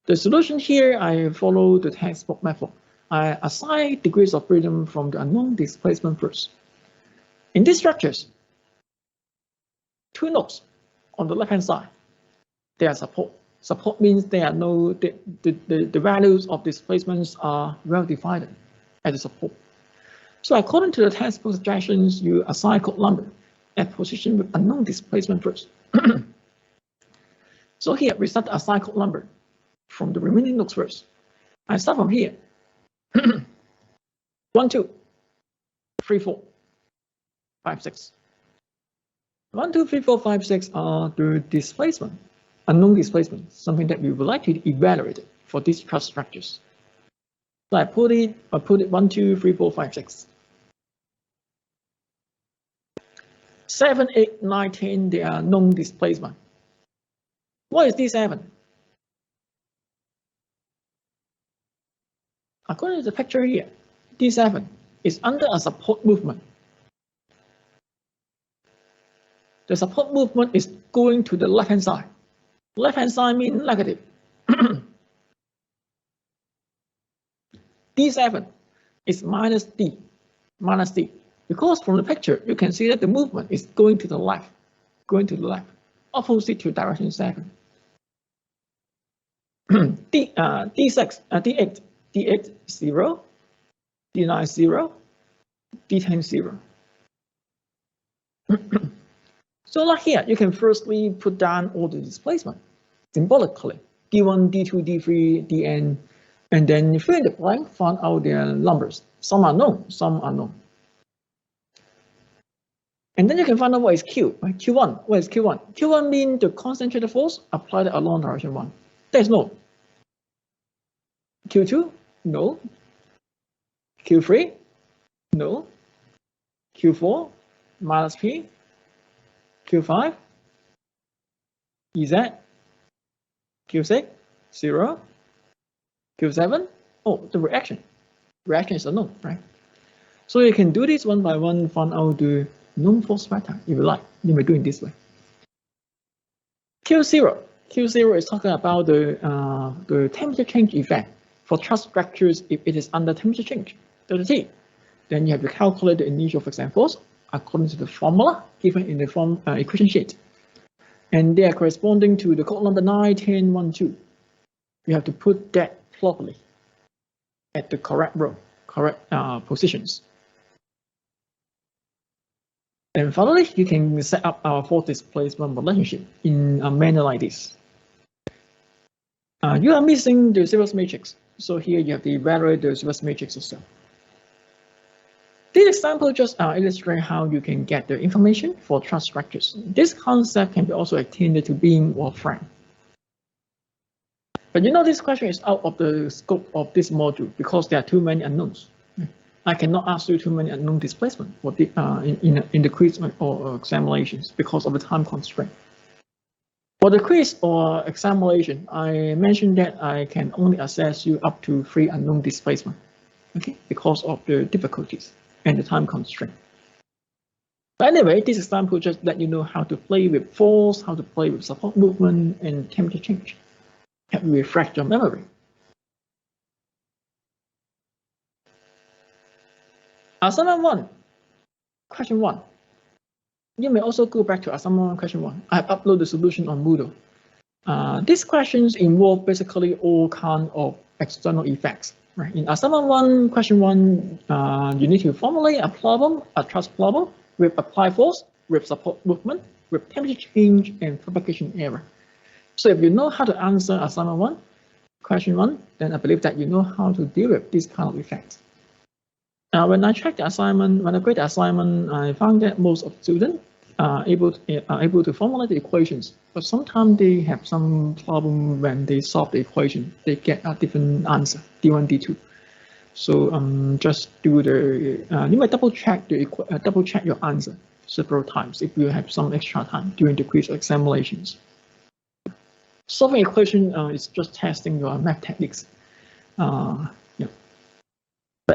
The solution here, I follow the textbook method. I assign degrees of freedom from the unknown displacement first. In these structures, 2 nodes on the left-hand side, they are support. Support means there are no, the values of displacements are well defined at the support. So according to the textbook suggestions, you assign code number at position with unknown displacement first. So here we start to assign code number from the remaining nodes first. I start from here. 1, 2, 3, 4, 5, 6. 1, 2, 3, 4, 5, 6 are the displacement, unknown displacement, something that we would like to evaluate for these truss structures. So I put it 1, 2, 3, 4, 5, 6. 7, 8, 9, 10, they are known displacement. What is D7? According to the picture here, D7 is under a support movement. the support movement is going to the left-hand side. Left-hand side means negative. D7 is minus D, because from the picture you can see that the movement is going to the left, opposite to direction 7. D8 0, D9 0, D10 0. So like here, you can firstly put down all the displacement symbolically, D1, D2, D3, Dn, and then fill in the blank, find out their numbers. Some are known, some are known. And then you can find out what is Q, right? Q1, what is Q1? Q1 means the concentrated force applied along direction 1. That is known. Q2, no. Q3, no. Q4, minus P. Q5, EZ. Q6, 0. Q7, oh, the reaction. Reaction is unknown, right? So you can do this one by one, find out the known force vector if you like. You may do it this way. Q0 is talking about the temperature change effect for truss structures if it is under temperature change, delta T. Then you have to calculate the initial fixed end force according to the formula given in the form equation sheet. And they are corresponding to the code number 9, 10, 1, 2. You have to put that properly at the correct row, correct positions. And finally, you can set up our force displacement relationship in a manner like this. You are missing the Sylvers matrix, so here you have to evaluate the Sylvers matrix yourself. This example just illustrates how you can get the information for truss structures. This concept can be also extended to beam or frame. But you know this question is out of the scope of this module because there are too many unknowns. I cannot ask you too many unknown displacement for the, in the quiz or examinations because of the time constraint. For the quiz or examination, I mentioned that I can only assess you up to 3 unknown displacement, okay, because of the difficulties and the time constraint. But anyway, this example just let you know how to play with force, how to play with support movement and temperature change. Help you refresh your memory. Assignment 1, question 1. You may also go back to assignment 1, question 1. I have uploaded the solution on Moodle. These questions involve basically all kinds of external effects. Right? In assignment 1, question 1, you need to formulate a problem, a truss problem, with applied force, with support movement, with temperature change and propagation error. So if you know how to answer assignment 1, question 1, then I believe that you know how to deal with this kind of effects. When I checked the assignment, when I grade the assignment, I found that most of the students are able to formulate the equations, but sometimes they have some problem when they solve the equation. They get a different answer, D1, D2. So just do the, you might double check your answer several times if you have some extra time during the quiz or examinations. Solving equation is just testing your math techniques. But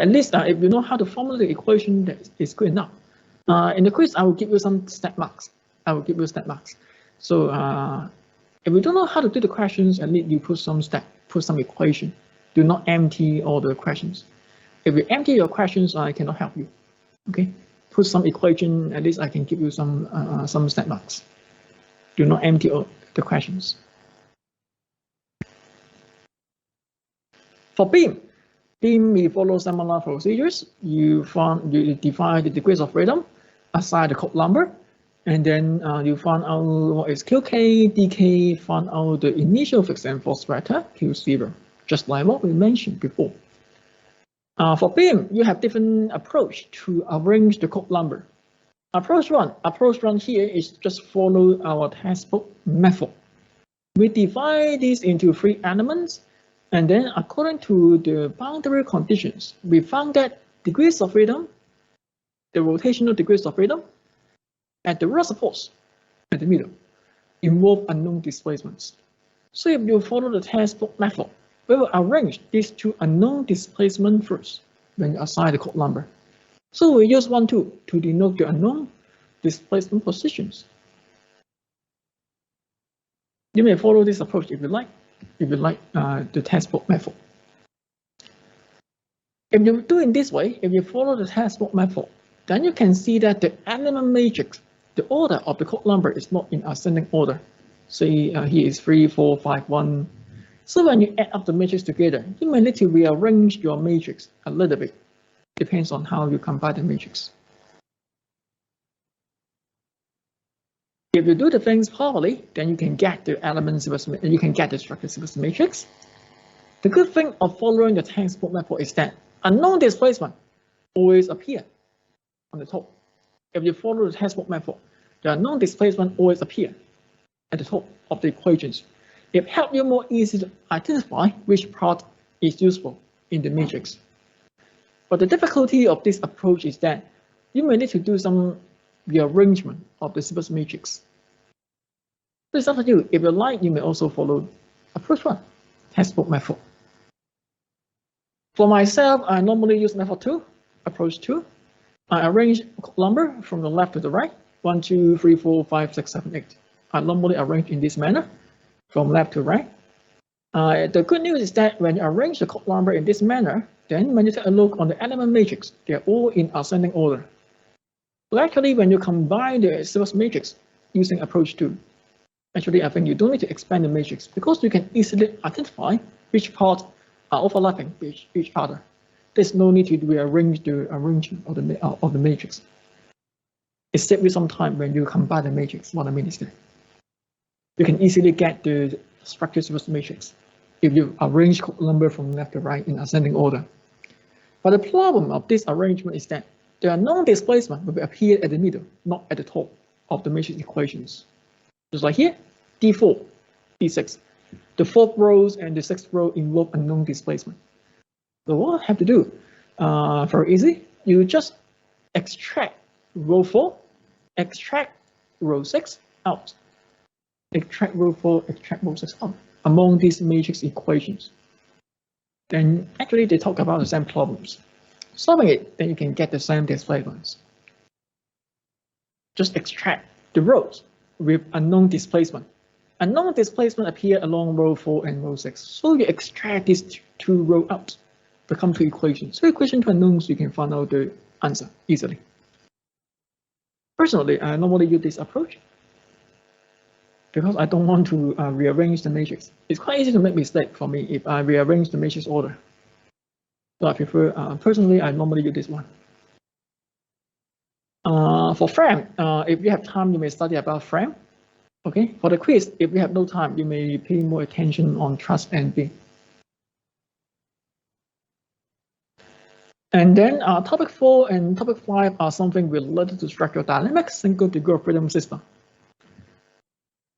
at least if you know how to formulate the equation, that is good enough. In the quiz, I will give you some step marks. So if you don't know how to do the questions, at least you put some equation. Do not empty all the questions. If you empty your questions, I cannot help you. Okay, put some equation. At least I can give you some step marks. Do not empty all the questions. For beam, we follow similar procedures. You define the degrees of freedom, assign the code number, and then you find out what is QK, DK, find out the initial fixed end force vector, Q0, just like what we mentioned before. For beam, you have different approach to arrange the code number. Approach one here is just follow our textbook method. We divide this into 3 elements. And then according to the boundary conditions, we found that degrees of freedom, the rotational degrees of freedom, at the root supports at the middle, involve unknown displacements. So if you follow the textbook method, we will arrange these 2 unknown displacements first when you assign the code number. So we use 1, 2 to denote the unknown displacement positions. You may follow this approach if you like, the textbook method. If you do it this way, if you follow the textbook method, then you can see that the element matrix, the order of the code number is not in ascending order. Say here is 3, 4, 5, 1. So when you add up the matrix together, you may need to rearrange your matrix a little bit. Depends on how you combine the matrix. If you do the things properly, then you can get the elements, you can get the structure sequence matrix. The good thing of following the textbook method is that unknown displacement always appear on the top. If you follow the textbook method, the unknown displacement always appear at the top of the equations. It helps you more easy to identify which part is useful in the matrix. But the difficulty of this approach is that you may need to do some rearrangement of the sequence matrix. So it's up to you. If you like, you may also follow approach 1, textbook method. For myself, I normally use method 2, approach 2. I arrange number from the left to the right, 1, 2, 3, 4, 5, 6, 7, 8. I normally arrange in this manner, from left to right. The good news is that when you arrange the code number in this manner, then when you take a look on the element matrix, they're all in ascending order. So actually, when you combine the sequence matrix using approach 2, actually I think you don't need to expand the matrix because you can easily identify which parts are overlapping with each other. There's no need to rearrange the arrangement of the matrix. It saves you some time when you combine the matrix. What I mean is that you can easily get the structure sequence matrix if you arrange code number from left to right in ascending order. But the problem of this arrangement is that the unknown displacement will appear at the middle, not at the top of the matrix equations. Just like here, D4, D6. The 4th rows and the 6th row involve unknown displacement. So what I have to do, very easy, you just extract row 4, extract row 6 out. Extract row 4, extract row 6 out among these matrix equations. Then actually they talk about the same problems. Solving it, then you can get the same displacements. Just extract the rows with unknown displacement. Unknown displacement appear along row 4 and row 6. So you extract these 2 rows out, become 2 equations. So equation 2 unknowns, you can find out the answer easily. Personally, I normally use this approach because I don't want to rearrange the matrix. It's quite easy to make mistake for me if I rearrange the matrix order. So I prefer, personally, I normally use this one. For frame, if you have time, you may study about frame. Okay, for the quiz, if you have no time, you may pay more attention on trust and B. And then topic 4 and topic 5 are something related to structural dynamics, single degree of freedom system.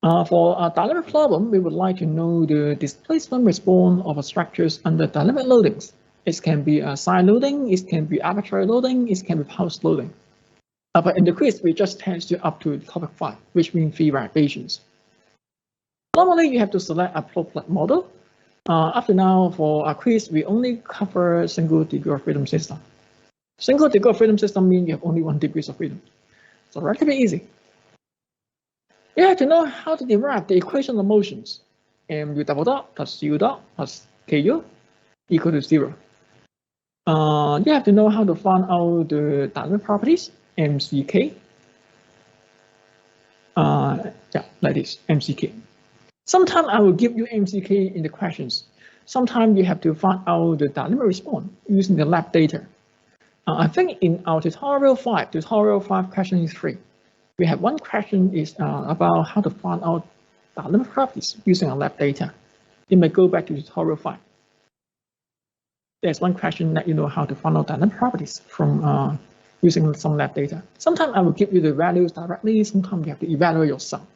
For a dynamic problem, we would like to know the displacement response of structures under dynamic loadings. It can be a side loading, it can be arbitrary loading, it can be pulse loading. But in the quiz, we just test you up to topic 5, which means 3 variations. Normally, you have to select a plot model. Up to now, for our quiz, we only cover single degree of freedom system. Single degree of freedom system means you have only 1 degree of freedom. So relatively easy. You have to know how to derive the equation of motions. mu double dot plus u dot plus ku equal to 0. You have to know how to find out the dynamic properties, MCK. Yeah, like this, MCK. Sometimes I will give you MCK in the questions. Sometimes you have to find out the dynamic response using the lab data. I think in our tutorial 5 question is 3. We have one question is about how to find out dynamic properties using our lab data. You may go back to tutorial 5. There's one question that you know how to find out dynamic properties from using some lab data. Sometimes I will give you the values directly, sometimes you have to evaluate yourself.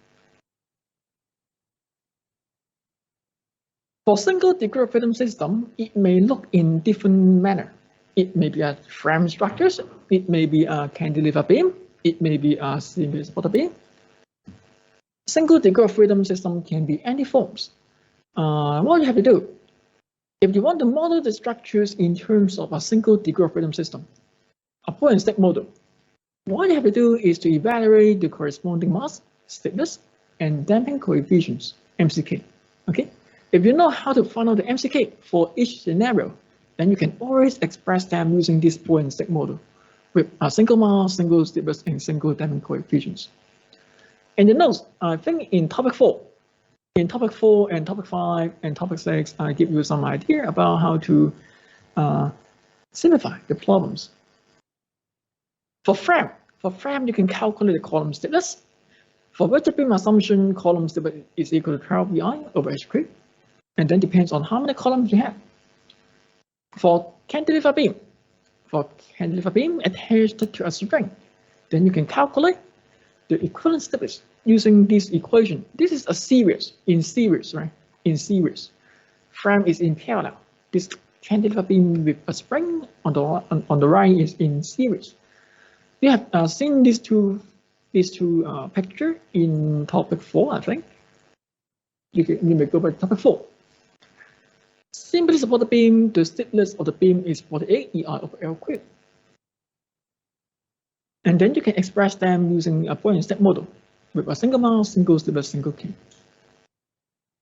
For single degree of freedom system, it may look in different manner. It may be a frame structures, it may be a cantilever beam, it may be a semi-supported beam. Single degree of freedom system can be any forms. What you have to do, if you want to model the structures in terms of a single degree of freedom system, a point and stick model, what you have to do is to evaluate the corresponding mass, stiffness, and damping coefficients MCK. Okay, if you know how to find out the MCK for each scenario, then you can always express them using this Boyle-Stick model with a single mass, single stiffness, and single damping coefficients. And the notes, I think in topic 4 and topic 5 and topic 6, I give you some idea about how to simplify the problems. For frame, you can calculate the column stiffness. For vertical beam assumption, column stiffness is equal to 12 VI over H creep, and then depends on how many columns you have. For cantilever beam attached to a string, then you can calculate the equivalent stiffness using this equation. This is a series, right? In series. Frame is in parallel. This cantilever beam with a spring on the right is in series. You have seen these two pictures in topic 4, I think. You may go back to topic 4. Simply support the beam, the stiffness of the beam is 48 EI over L cubed. And then you can express them using a Boyle-Stick model with a single mass, single stiffness, single K.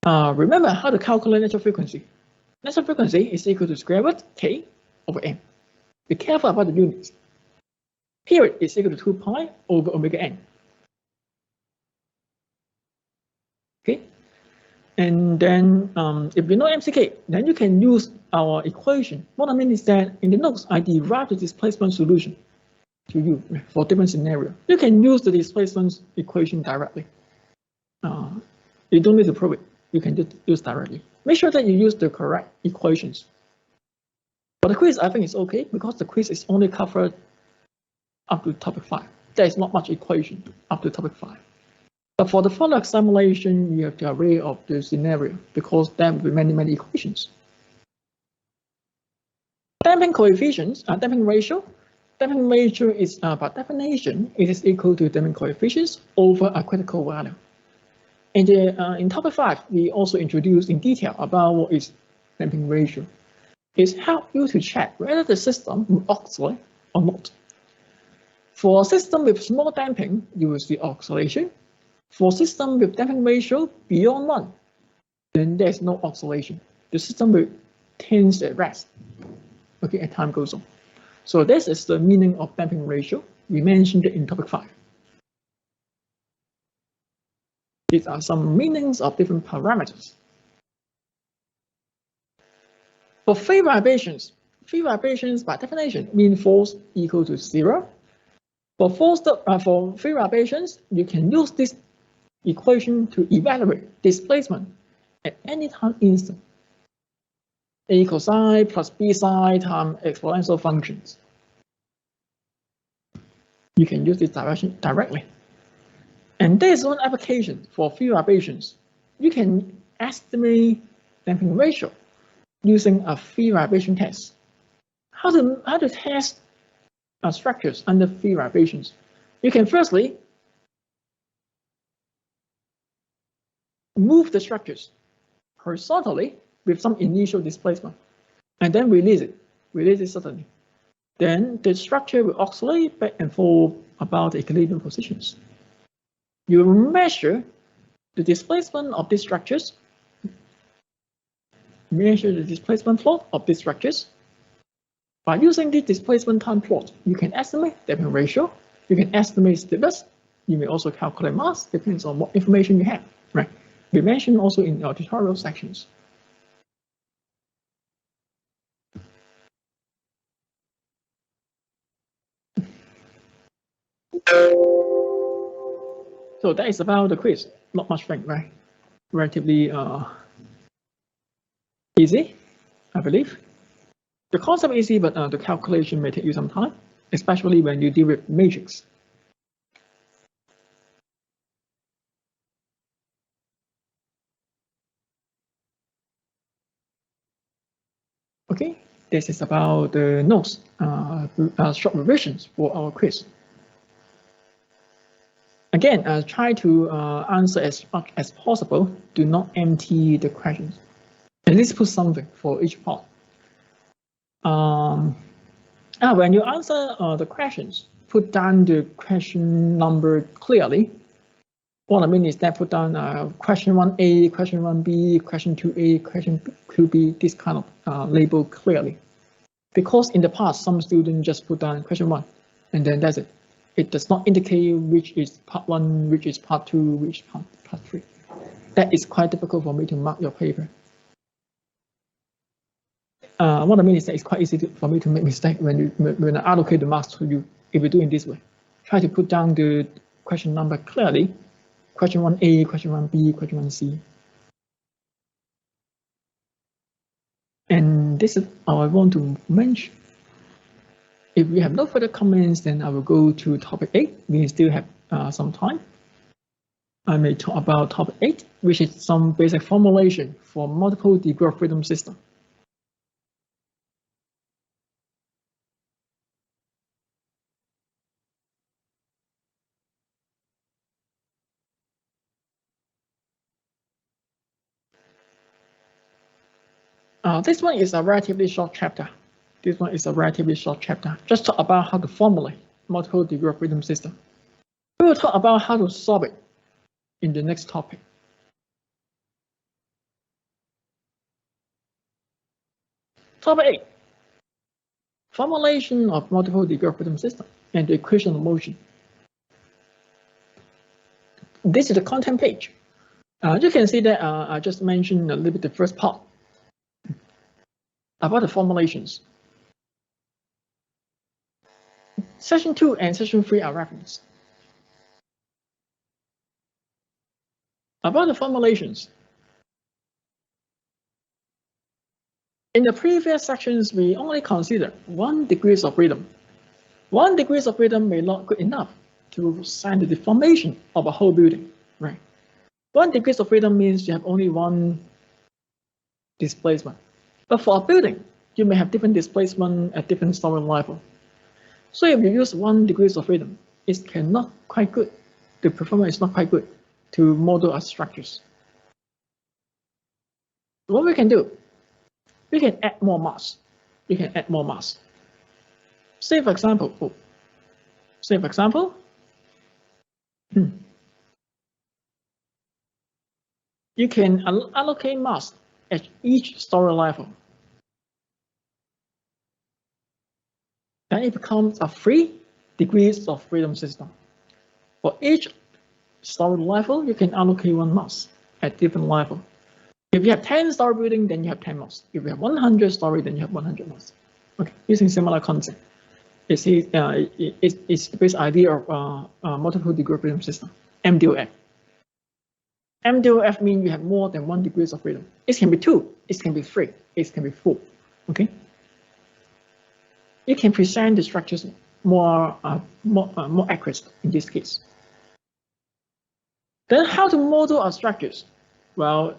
Remember how to calculate natural frequency. Natural frequency is equal to square root K over M. Be careful about the units. Period is equal to 2 pi over omega n. Okay, and then if you know MCK, then you can use our equation. What I mean is that in the notes, I derived the displacement solution to you for different scenario. You can use the displacement equation directly. You don't need to prove it. You can just use directly. Make sure that you use the correct equations. For the quiz, I think it's okay because the quiz is only covered up to topic 5. There is not much equation up to topic 5. But for the final examination, you have to array of the scenario because there will be many equations. Damping coefficients, damping ratio. Damping ratio is, by definition, it is equal to damping coefficients over a critical value. And in topic 5, we also introduced in detail about what is damping ratio. It helps you to check whether the system will oscillate or not. For a system with small damping, you will see oscillation. For system with damping ratio beyond 1, then there's no oscillation. The system will tend at rest, okay, as time goes on. So this is the meaning of damping ratio. We mentioned it in topic 5. These are some meanings of different parameters. For phase vibrations by definition mean force equal to 0. For phase vibrations, you can use this equation to evaluate displacement at any time instant. A cosine plus B sine times exponential functions. You can use this directly. And there is one application for phase vibrations. You can estimate damping ratio using a phase vibration test. How to test structures under phase vibrations? You can firstly move the structures horizontally with some initial displacement, and then release it suddenly. Then the structure will oscillate back and forth about the equilibrium positions. You will measure the displacement of these structures, measure the displacement plot of these structures. By using the displacement time plot, you can estimate damping ratio, you can estimate stiffness, you may also calculate mass, depends on what information you have, right? We mentioned also in our tutorial sections. So that is about the quiz. Not much thing, right? Relatively easy, I believe. The concept is easy, but the calculation may take you some time, especially when you deal with matrix. Okay, this is about the notes, short revisions for our quiz. Again, try to answer as much as possible. Do not empty the questions. At least put something for each part. When you answer the questions, put down the question number clearly. What I mean is that put down question 1A, question 1B, question 2A, question 2B, this kind of label clearly. Because in the past, some students just put down question 1, and then that's it. It does not indicate which is part 1, which is part 2, which is part 3. That is quite difficult for me to mark your paper. What I mean is that it's quite easy for me to make mistake when I allocate the marks to you if you do it this way. Try to put down the question number clearly. Question 1A, question 1B, question 1C. And this is all I want to mention. If we have no further comments, then I will go to topic 8. We still have some time. I may talk about topic 8, which is some basic formulation for multiple degree of freedom system. This one is a relatively short chapter. Just talk about how to formulate multiple degree of freedom system. We will talk about how to solve it in the next topic. Topic 8. Formulation of multiple degree of freedom system and the equation of motion. This is the content page. You can see that I just mentioned a little bit the first part about the formulations. Section 2 and Section 3 are reference. About the formulations. In the previous sections, we only consider 1 degree of freedom. 1 degree of freedom may not be good enough to sign the deformation of a whole building, right? 1 degree of freedom means you have only 1 displacement. But for a building, you may have different displacement at different story level. So if you use 1 degree of freedom, it cannot quite good. The performance is not quite good to model our structures. What we can do, we can add more mass. Say for example, you can allocate mass at each story level. Then it becomes a 3 degrees of freedom system. For each story level, you can allocate 1 mass at different level. If you have 10-story building, then you have 10 mass. If you have 100 story, then you have 100 mass. Okay, using similar concept. It's the basic idea of multiple degree of freedom system, MDOF. MDOF means you have more than 1 degree of freedom. It can be 2, it can be 3, it can be 4. Okay. You can present the structures more accurate in this case. Then how to model our structures? Well,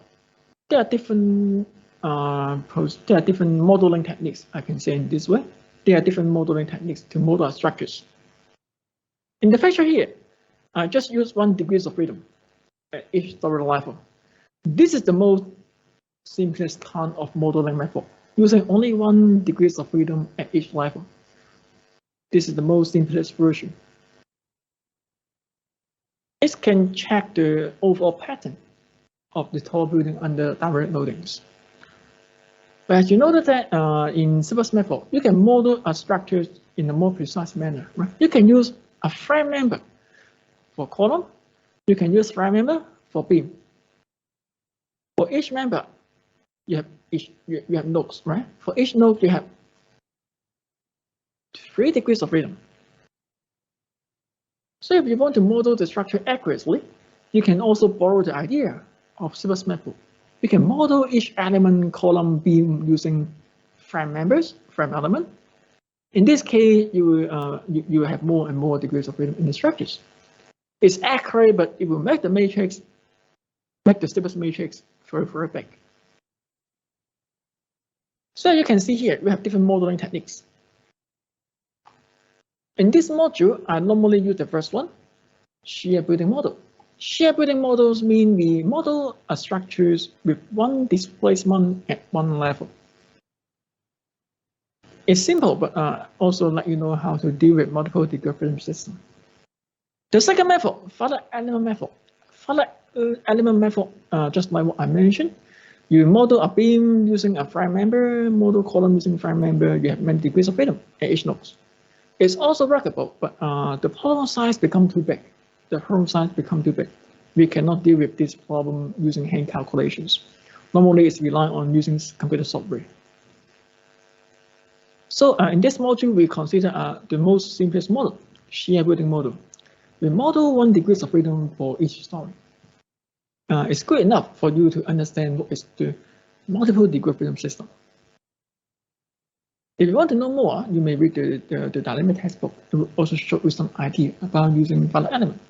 there are different modeling techniques. I can say in this way. There are different modeling techniques to model our structures. In the picture here, I just use 1 degree of freedom at each story level. This is the most simplest kind of modeling method, using only 1 degree of freedom at each level. This is the most simplest version. It can check the overall pattern of the tall building under direct loadings. But as you notice that in Sylvus method, you can model a structure in a more precise manner. Right? You can use a frame member for column. You can use frame member for beam. For each member, you have nodes, right? For each node, you have 3 degrees of freedom. So if you want to model the structure accurately, you can also borrow the idea of Sylvus method. You can model each element, column, beam using frame members, frame element. In this case, you will have more and more degrees of freedom in the structures. It's accurate, but it will make the matrix, make the Sylvus matrix very, very big. So you can see here, we have different modeling techniques. In this module, I normally use the first one, shear building model. Shear building models mean we model a structures with 1 displacement at 1 level. It's simple, but also let you know how to deal with multiple degree of freedom system. The second method, finite element method. finite element method, just like what I mentioned. You model a beam using a frame member, model column using frame member. You have many degrees of freedom at each node. It's also workable, but the problem size become too big. The problem size become too big. We cannot deal with this problem using hand calculations. Normally, it's relying on using computer software. So in this module, we consider the most simplest model, shear building model. We model 1 degree of freedom for each story. It's good enough for you to understand what is the multiple degree of freedom system. If you want to know more, you may read the dynamic textbook. It will also show you some idea about using finite element.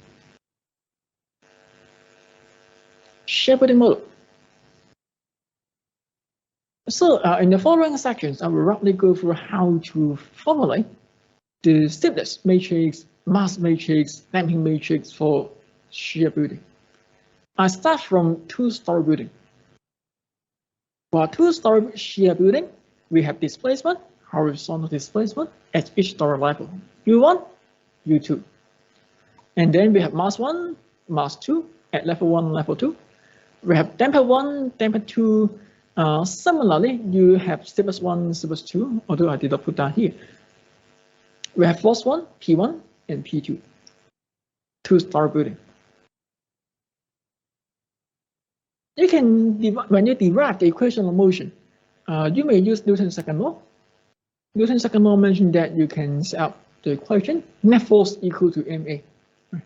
Shear building model. So in the following sections, I will roughly go through how to formulate the stiffness matrix, mass matrix, damping matrix for shear building. I start from 2-story building. For 2-story shear building, we have displacement, horizontal displacement at each story level, U1, U2. And then we have mass 1, mass 2 at level 1, level 2. We have damper 1, damper 2. Similarly, you have stiffness 1, stiffness 2, although I did not put down here. We have force 1, P1, and P2. 2-story building. You can, when you derive the equation of motion, you may use Newton's second law. Newton's second law mentioned that you can set up the equation net force equal to ma.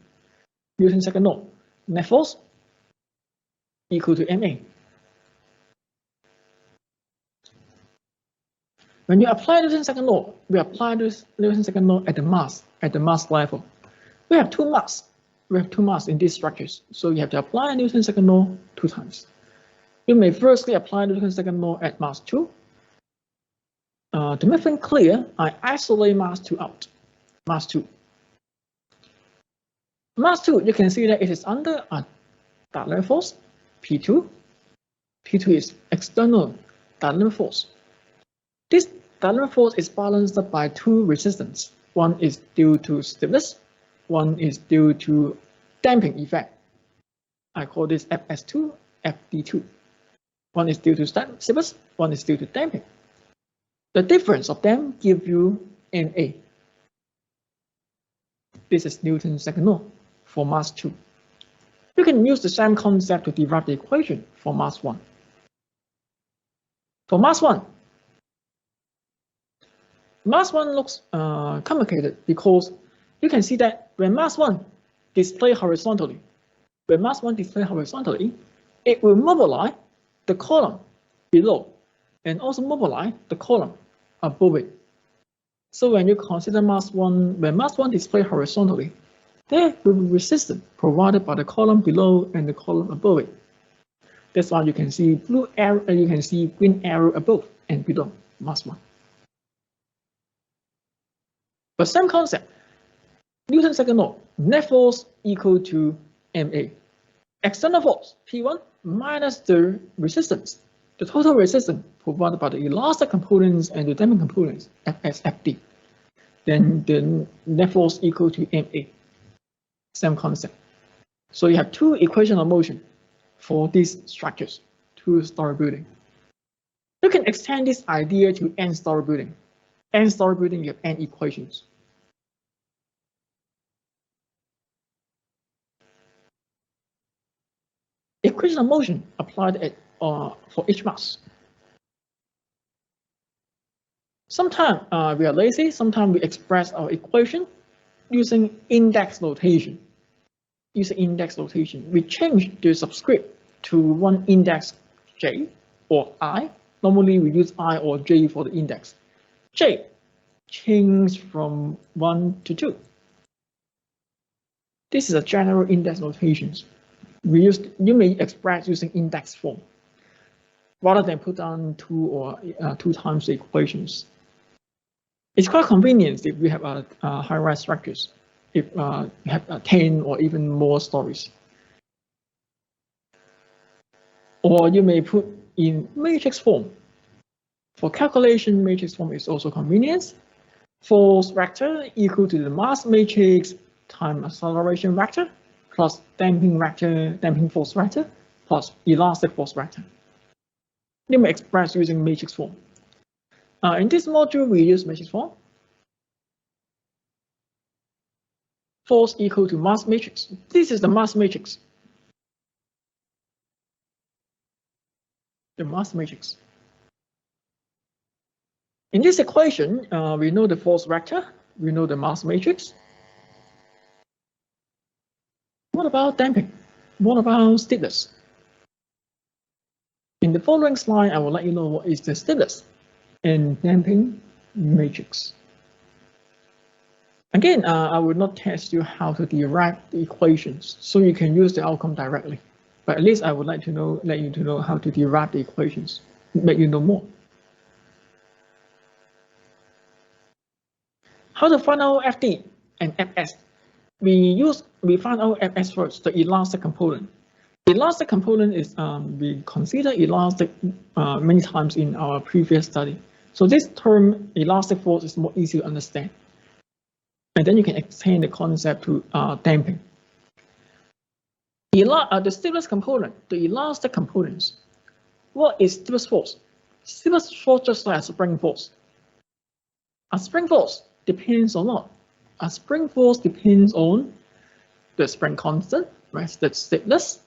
Newton's second law, net force equal to ma. When you apply Newton's second law, we apply Newton's second law at the mass level. We have 2 mass. We have 2 mass in these structures, so you have to apply Newton's second law 2 times. You may firstly apply Newton's second law at mass 2. To make things clear, I isolate mass 2 out. Mass 2. Mass 2, you can see that it is under a dynamic force, P2. P2 is external dynamic force. This dynamic force is balanced by 2 resistance. One is due to stiffness, one is due to damping effect. I call this Fs2, Fd2. One is due to stiffness, one is due to damping. The difference of them give you Ma. This is Newton's second law for mass 2. You can use the same concept to derive the equation for mass 1. For mass 1, mass 1 looks complicated because you can see that when mass 1 displays horizontally, it will mobilize the column below and also mobilize the column above it. So when you consider mass 1, when mass 1 displays horizontally, there will be resistance provided by the column below and the column above it. That's why you can see blue arrow and you can see green arrow above and below mass 1. But same concept. Newton's second law, net force equal to Ma. External force, P1, minus the resistance, the total resistance provided by the elastic components and the damping components, Fs, Fd. Then the net force equal to Ma. Same concept. So you have 2 equations of motion for these structures, 2-story building. You can extend this idea to n-story building. N-story building, you have n equations. Equation of motion applied at, for each mass. Sometimes we are lazy, sometimes we express our equation using index notation. We change the subscript to one index j or I. Normally we use I or j for the index. J change from 1 to 2. This is a general index notation. You may express using index form rather than put down 2 or 2 times the equations. It's quite convenient if we have high-rise structures, if you have 10 or even more stories. Or you may put in matrix form. For calculation, matrix form is also convenient. Force vector equal to the mass matrix times acceleration vector. plus damping force vector plus elastic force vector. Let me express using matrix form. In this module, we use matrix form. Force equal to mass matrix. This is the mass matrix. The mass matrix. In this equation, we know the force vector, we know the mass matrix. What about damping? What about stiffness? In the following slide, I will let you know what is the stiffness and damping matrix. Again, I will not test you how to derive the equations, so you can use the outcome directly. But at least I would like to let you know how to derive the equations, make you know more. How to find out FD and Fs? We find out Fs first, the elastic component. The elastic component is we consider elastic many times in our previous study. So this term elastic force is more easy to understand. And then you can extend the concept to damping. The stiffness component, the elastic components. What is stiffness force? Stiffness force just like a spring force. A spring force depends on what? A spring force depends on the spring constant, right? The stiffness,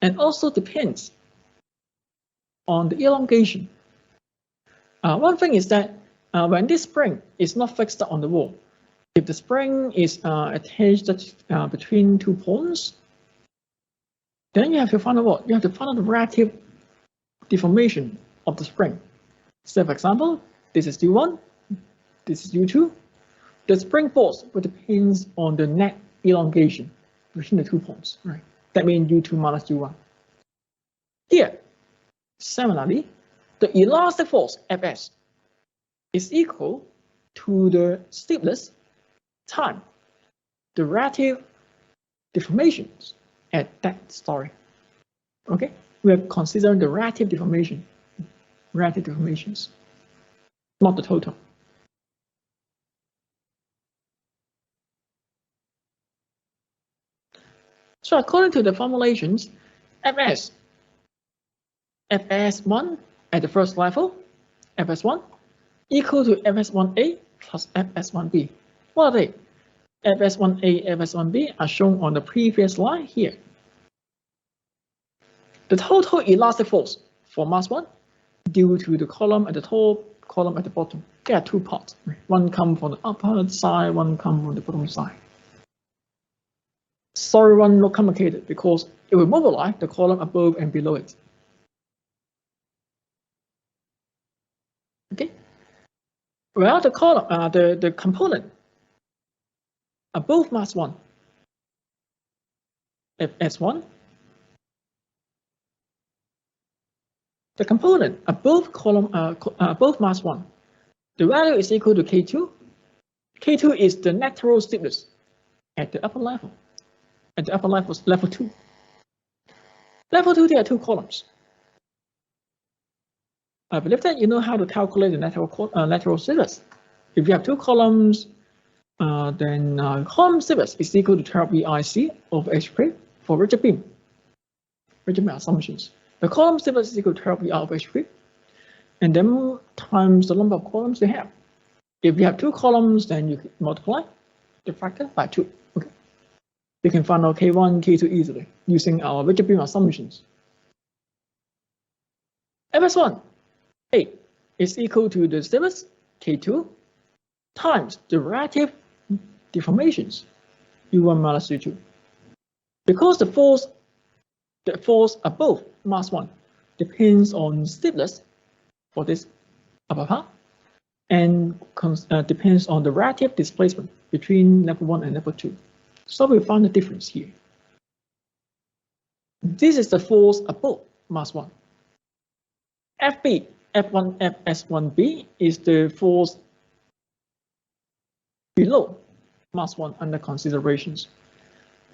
and also depends on the elongation. One thing is that when this spring is not fixed on the wall, if the spring is attached between 2 points, then you have to find out what? You have to find out the relative deformation of the spring. So for example, this is U1, this is U2. The spring force will depend on the net elongation between the 2 points, right? That means U2 minus U1. Here, similarly, the elastic force Fs is equal to the stiffness time the relative deformations at that story. Okay, we are considering the relative deformations, not the total. So according to the formulations, Fs1 at the first level, Fs1 equal to Fs1a plus Fs1b. What are they? Fs1a, Fs1b are shown on the previous slide here. The total elastic force for mass 1 due to the column at the top, column at the bottom. There are 2 parts. One comes from the upper side, one comes from the bottom side. Sorry, one not complicated because it will mobilize the column above and below it. Okay. Well, the column, the component above mass 1, Fs1, the component above column above mass 1, the value is equal to K2. K2 is the natural stiffness at the upper level. At the upper level is level 2. Level 2, there are 2 columns. I believe that you know how to calculate the lateral stiffness. If you have 2 columns, then column stiffness is equal to 12 EIC over HP for rigid beam. Rigid beam assumptions. The column stiffness is equal to 12 EI over HP, and then times the number of columns you have. If you have 2 columns, then you can multiply the factor by 2. Okay. You can find out K1, K2 easily using our rigid beam assumptions. Fs1 A is equal to the stiffness K2 times the relative deformations U1 minus U2. Because the force above mass 1 depends on stiffness for this upper part and depends on the relative displacement between level 1 and level 2. So we found the difference here. This is the force above mass 1. Fb, F1, Fs1b is the force below mass 1 under considerations.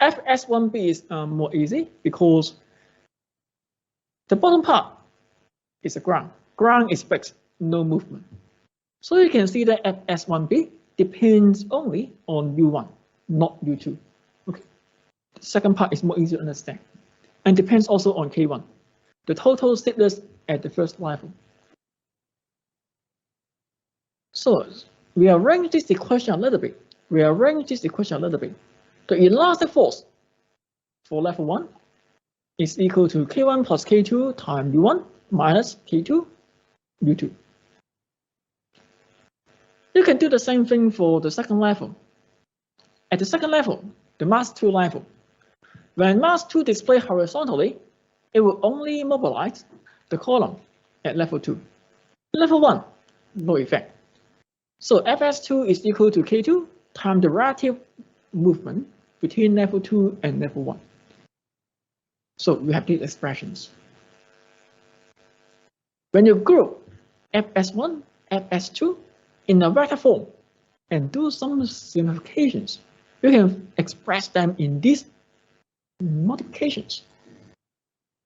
Fs1b is more easy because the bottom part is the ground. Ground is fixed, no movement. So you can see that Fs1b depends only on U1, not U2. Okay. The second part is more easy to understand and depends also on K1, the total stiffness at the first level. So we arrange this equation a little bit. The elastic force for level 1 is equal to K1 plus K2 times U1 minus K2 U2. You can do the same thing for the second level. At the second level, the mass 2 level, when mass 2 displays horizontally, it will only mobilize the column at level 2. Level 1, no effect. So Fs2 is equal to K2 times the relative movement between level 2 and level 1. So we have these expressions. When you group Fs1, Fs2 in a vector form and do some simplifications, you can express them in these multiplications.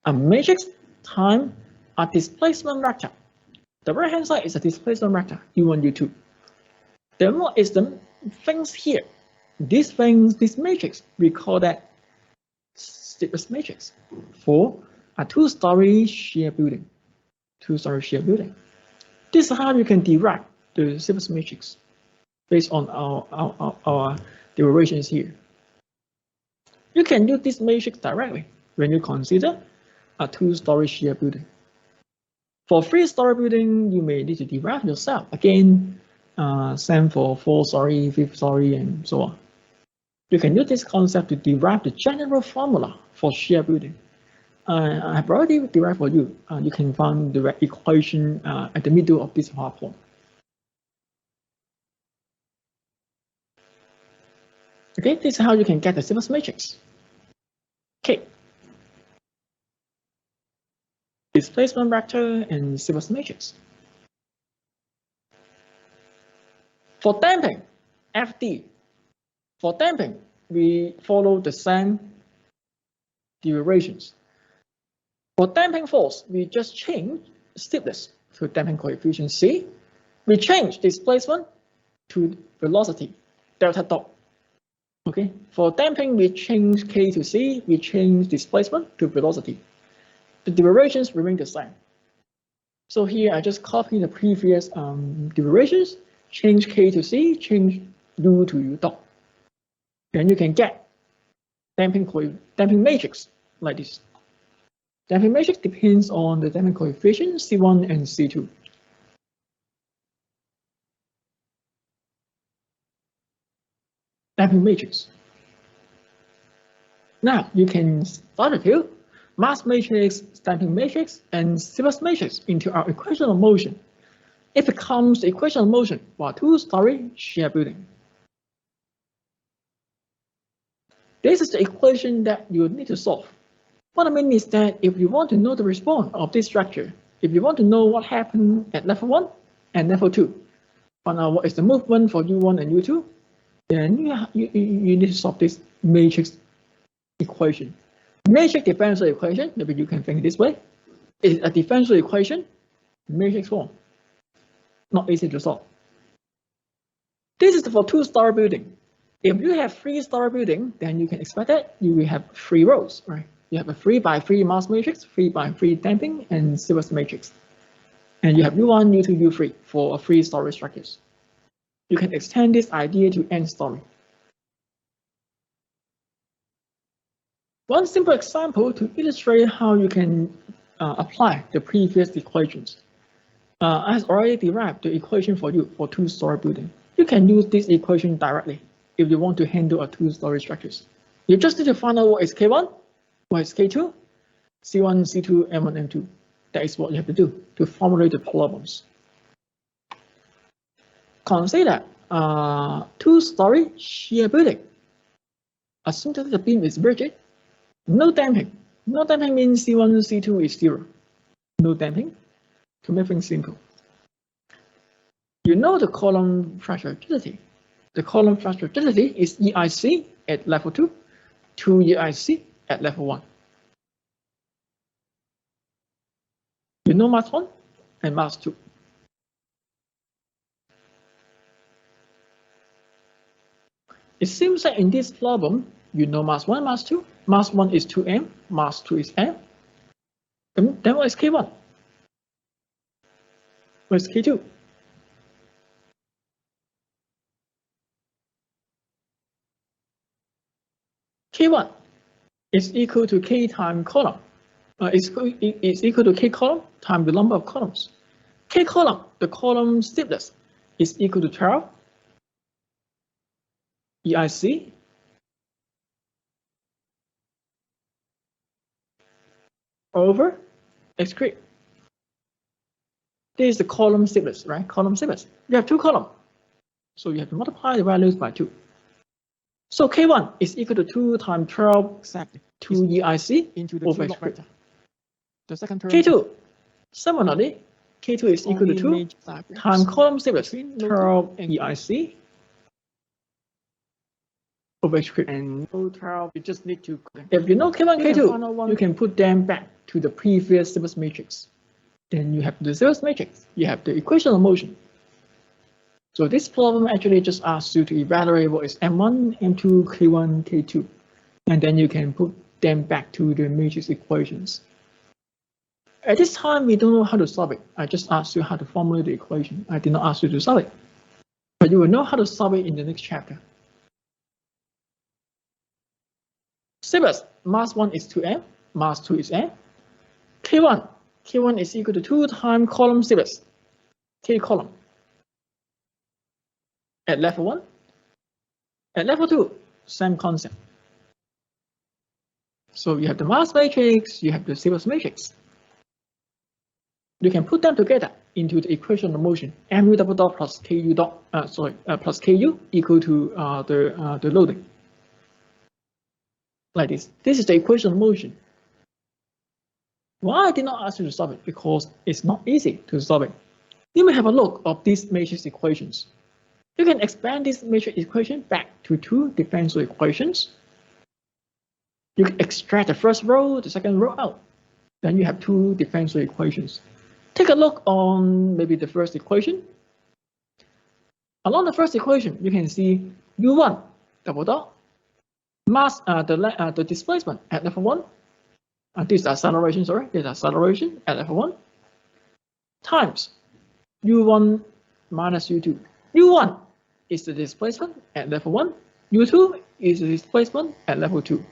A matrix times a displacement vector. The right hand side is a displacement vector, U1, U2. Then what is the things here? These things, this matrix, we call that stiffness matrix for a two-story shear building. This is how you can derive the stiffness matrix based on our derivations here. You can use this matrix directly when you consider a two-story shear building. For three-story building, you may need to derive yourself. Again, same for 4-story, 5th-story, and so on. You can use this concept to derive the general formula for shear building. I have already derived for you. You can find the equation at the middle of this PowerPoint. Okay, this is how you can get the stiffness matrix. Okay. Displacement vector and stiffness matrix. For damping, FD. For damping, we follow the same derivations. For damping force, we just change stiffness to damping coefficient C. We change displacement to velocity, delta dot. Okay, for damping, we change K to C, we change displacement to velocity. The derivations remain the same. So here I just copy the previous derivations, change K to C, change U to U dot. Then you can get damping matrix like this. Damping matrix depends on the damping coefficient C1 and C2. Damping matrix. Now you can substitute mass matrix, damping matrix, and stiffness matrix into our equation of motion. It becomes the equation of motion for a two-story shear building. This is the equation that you need to solve. What I mean is that if you want to know the response of this structure, if you want to know what happened at level 1 and level 2, find out what is the movement for U1 and U2, then you need to solve this matrix equation. Matrix differential equation, maybe you can think this way, is a differential equation, matrix form. Not easy to solve. This is for two-story building. If you have three-story building, then you can expect that you will have 3 rows, right? You have a 3x3 mass matrix, 3x3 damping, and stiffness matrix. And you have U1, U2, U3 for a 3-story structures. You can extend this idea to n story. One simple example to illustrate how you can apply the previous equations. I have already derived the equation for you for two-story building. You can use this equation directly if you want to handle a two-story structures. You just need to find out what is K1, what is K2, C1, C2, M1, M2. That is what you have to do to formulate the problems. Consider two-story shear building. Assume that the beam is rigid. No damping. No damping means C1, C2 is 0. No damping. To make things simple. You know the column fracture rigidity. The column fracture rigidity is EIC at level 2 to EIC at level 1. You know mass 1 and mass 2. It seems that in this problem, You know mass 1, mass 2. Mass 1 is 2m, mass 2 is m. Then what is K1? What is K2? K1 is equal to K times column. Is equal to K column times the number of columns. K column, the column stiffness, is equal to 12 EIC over X squared. This is the column stiffness, right? Column stiffness. You have 2 columns, so you have to multiply the values by 2. So K1 is equal to 2 times 12 Exactly. 2 EIC Into the over two X squared. vector. The second term. K2, similarly, K2 is equal to 2 times column stiffness 12 EIC over X squared. And 12, you just need to. If you know K1, K2, K2, you can put them back to the previous Sybers matrix. Then you have the Sybers matrix. You have the equation of motion. So this problem actually just asks you to evaluate what is M1, M2, K1, K2. And then you can put them back to the matrix equations. At this time, we don't know how to solve it. I just asked you how to formulate the equation. I did not ask you to solve it. But you will know how to solve it in the next chapter. Sybers, mass 1 is 2m, mass 2 is m. K1 is equal to 2 times column Sybers, K column. At level 1. At level 2, same concept. So you have the mass matrix, you have the Sybers matrix. You can put them together into the equation of motion. Mu double dot plus Ku dot, plus Ku equal to the loading. Like this. This is the equation of motion. Why I did not ask you to solve it? Because it's not easy to solve it. You may have a look of these matrix equations. You can expand this matrix equation back to 2 differential equations. You can extract the first row, the second row out. Then you have 2 differential equations. Take a look on maybe the first equation. Along the first equation, you can see U1 double dot mass the displacement at level 1. This is acceleration, sorry, this is acceleration at level 1 times U1 minus U2. U1 is the displacement at level 1. U2 is the displacement at level 2.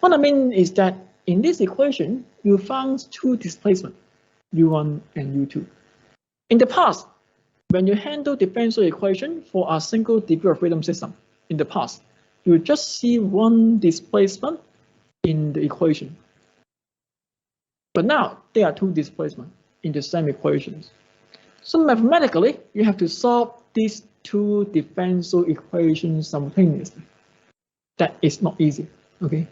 What I mean is that in this equation, you found 2 displacements, U1 and U2. In the past, when you handle differential equation for a single degree of freedom system, in the past, you just see 1 displacement in the equation. But now there are 2 displacements in the same equations. So mathematically, you have to solve these 2 differential equations simultaneously. That is not easy, okay?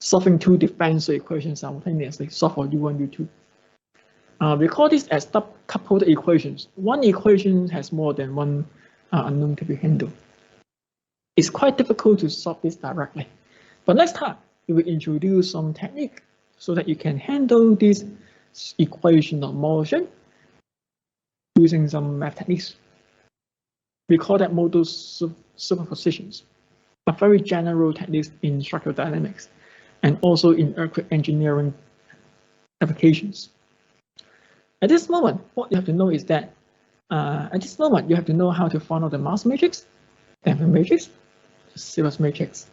Solving 2 differential equations simultaneously, solve for U1, U2. We call this as coupled equations. One equation has more than 1 unknown to be handled. It's quite difficult to solve this directly. But next time, we will introduce some technique so that you can handle this equation of motion using some math techniques. We call that modal superpositions, a very general technique in structural dynamics and also in earthquake engineering applications. At this moment, what you have to know is that at this moment, you have to know how to find out the mass matrix, damping matrix, Sybers matrix.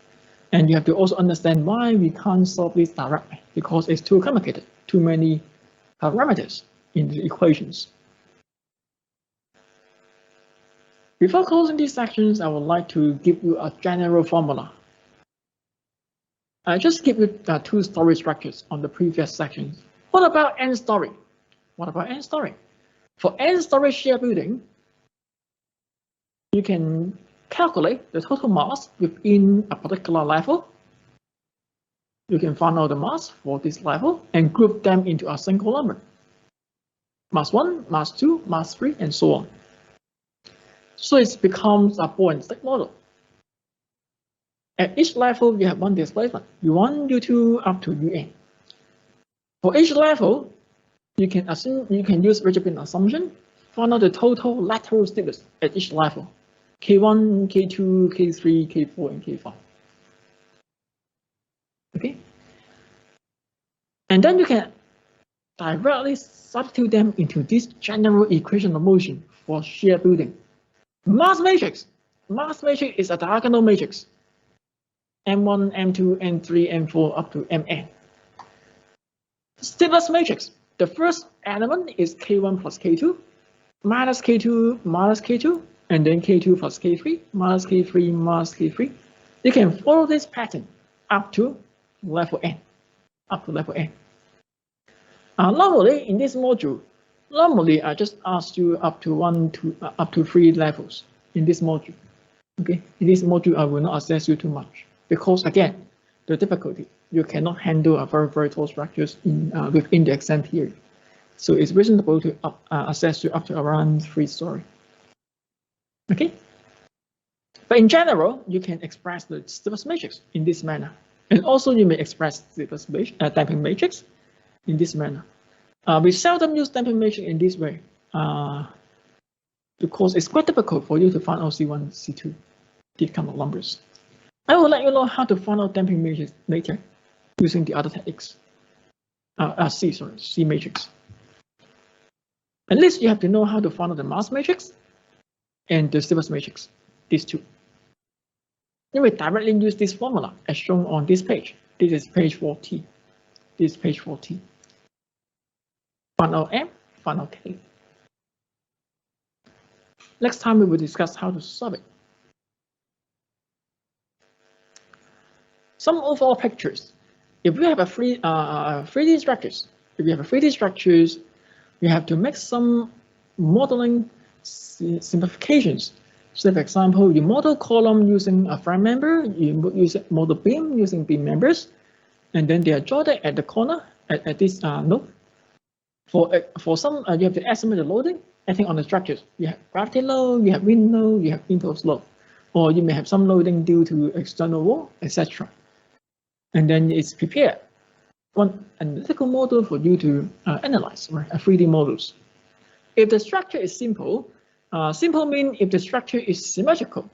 And you have to also understand why we can't solve this directly, because it's too complicated, too many parameters in the equations. Before closing these sections, I would like to give you a general formula. I just give you 2 story structures on the previous sections. What about n story? What about n story? For n story shear building, you can calculate the total mass within a particular level. You can find out the mass for this level and group them into a single number. Mass 1, mass 2, mass 3, and so on. So it becomes a ball and stick model. At each level, you have 1 displacement, U1, U2, up to Un. For each level, you can use rigid beam assumption, find out the total lateral stiffness at each level. K1, K2, K3, K4, and K5. And then you can directly substitute them into this general equation of motion for shear building. Mass matrix. Mass matrix is a diagonal matrix. M1, M2, M3, M4 up to Mn. Stiffness matrix. The first element is K1 plus K2, minus K2, minus K2, and then K2 plus K3, minus K3, minus K3. You can follow this pattern up to level N. Normally, in this module, I just asked you up to 3 levels in this module. Okay, in this module, I will not assess you too much because again, the difficulty, you cannot handle a very tall structures within the exam period. So it's reasonable to assess you up to around 3 story. Okay, but in general, you can express the stiffness matrix in this manner, and also you may express stiffness damping matrix in this manner. We seldom use damping matrix in this way because it's quite difficult for you to find out C1, C2, these kind of numbers. I will let you know how to find out damping matrix later using the other techniques. C matrix. At least you have to know how to find out the mass matrix and the stiffness matrix, these two. You will directly use this formula as shown on this page. This is page 40. This is page 40. Find out M, find out K. Next time we will discuss how to solve it. Some overall pictures. If you have a 3D structures, you have to make some modeling simplifications. So, for example, you model column using a frame member, you model beam using beam members, and then they are joined at the corner at this node. For some, you have to estimate the loading. I think on the structures, you have gravity load, you have wind load, you have impulse load, or you may have some loading due to external wall, etc. And then it's prepared one analytical model for you to analyze, right? A 3D models. If the structure is simple, simple means if the structure is symmetrical.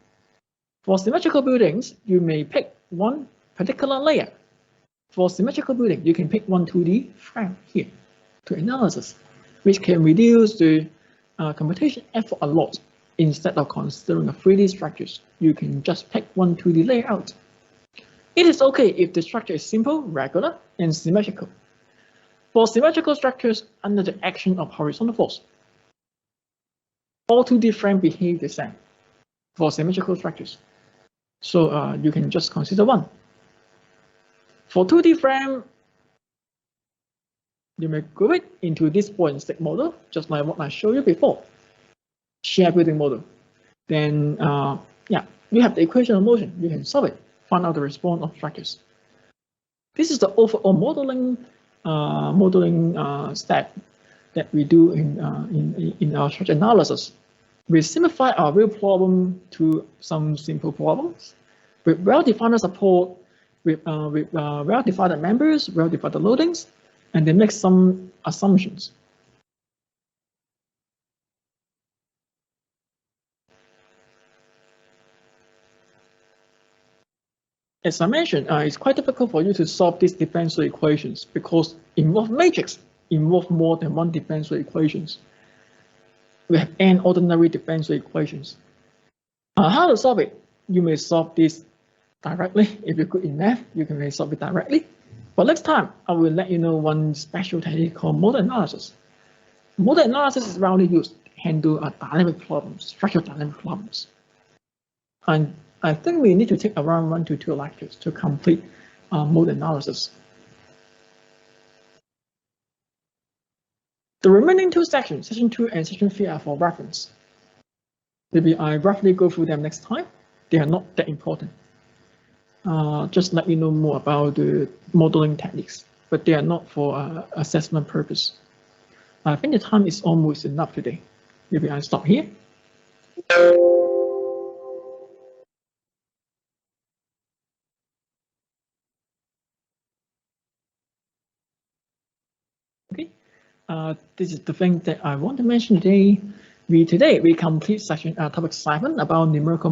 For symmetrical buildings, you may pick one particular layer. For symmetrical building, you can pick one 2D frame here to analysis, which can reduce the computation effort a lot. Instead of considering a 3D structures, you can just pick one 2D layout. It is okay if the structure is simple, regular, and symmetrical. For symmetrical structures under the action of horizontal force, all 2D frames behave the same for symmetrical structures. So you can just consider one. For 2D frame, you may group it into this point stick model, just like what I showed you before, shear building model. Then, yeah, you have the equation of motion. You can solve it, find out the response of structures. This is the overall modeling step that we do in our structure analysis. We simplify our real problem to some simple problems with well-defined support, with well-defined members, well-defined loadings, and then make some assumptions. As I mentioned, it's quite difficult for you to solve these differential equations because involve matrix involve more than one differential equations. We have n ordinary differential equations. How to solve it? You may solve this directly. If you're good in math, you can solve it directly. But next time, I will let you know one special technique called model analysis. Model analysis is rarely used to handle dynamic problems, structural dynamic problems. And I think we need to take around 1 to 2 lectures to complete model analysis. The remaining 2 sections, section 2 and section 3, are for reference. Maybe I roughly go through them next time. They are not that important. Just let you know more about the modeling techniques, but they are not for assessment purpose. I think the time is almost enough today. Maybe I stop here. Okay, this is the thing that I want to mention today. Today we complete section topic 7 about numerical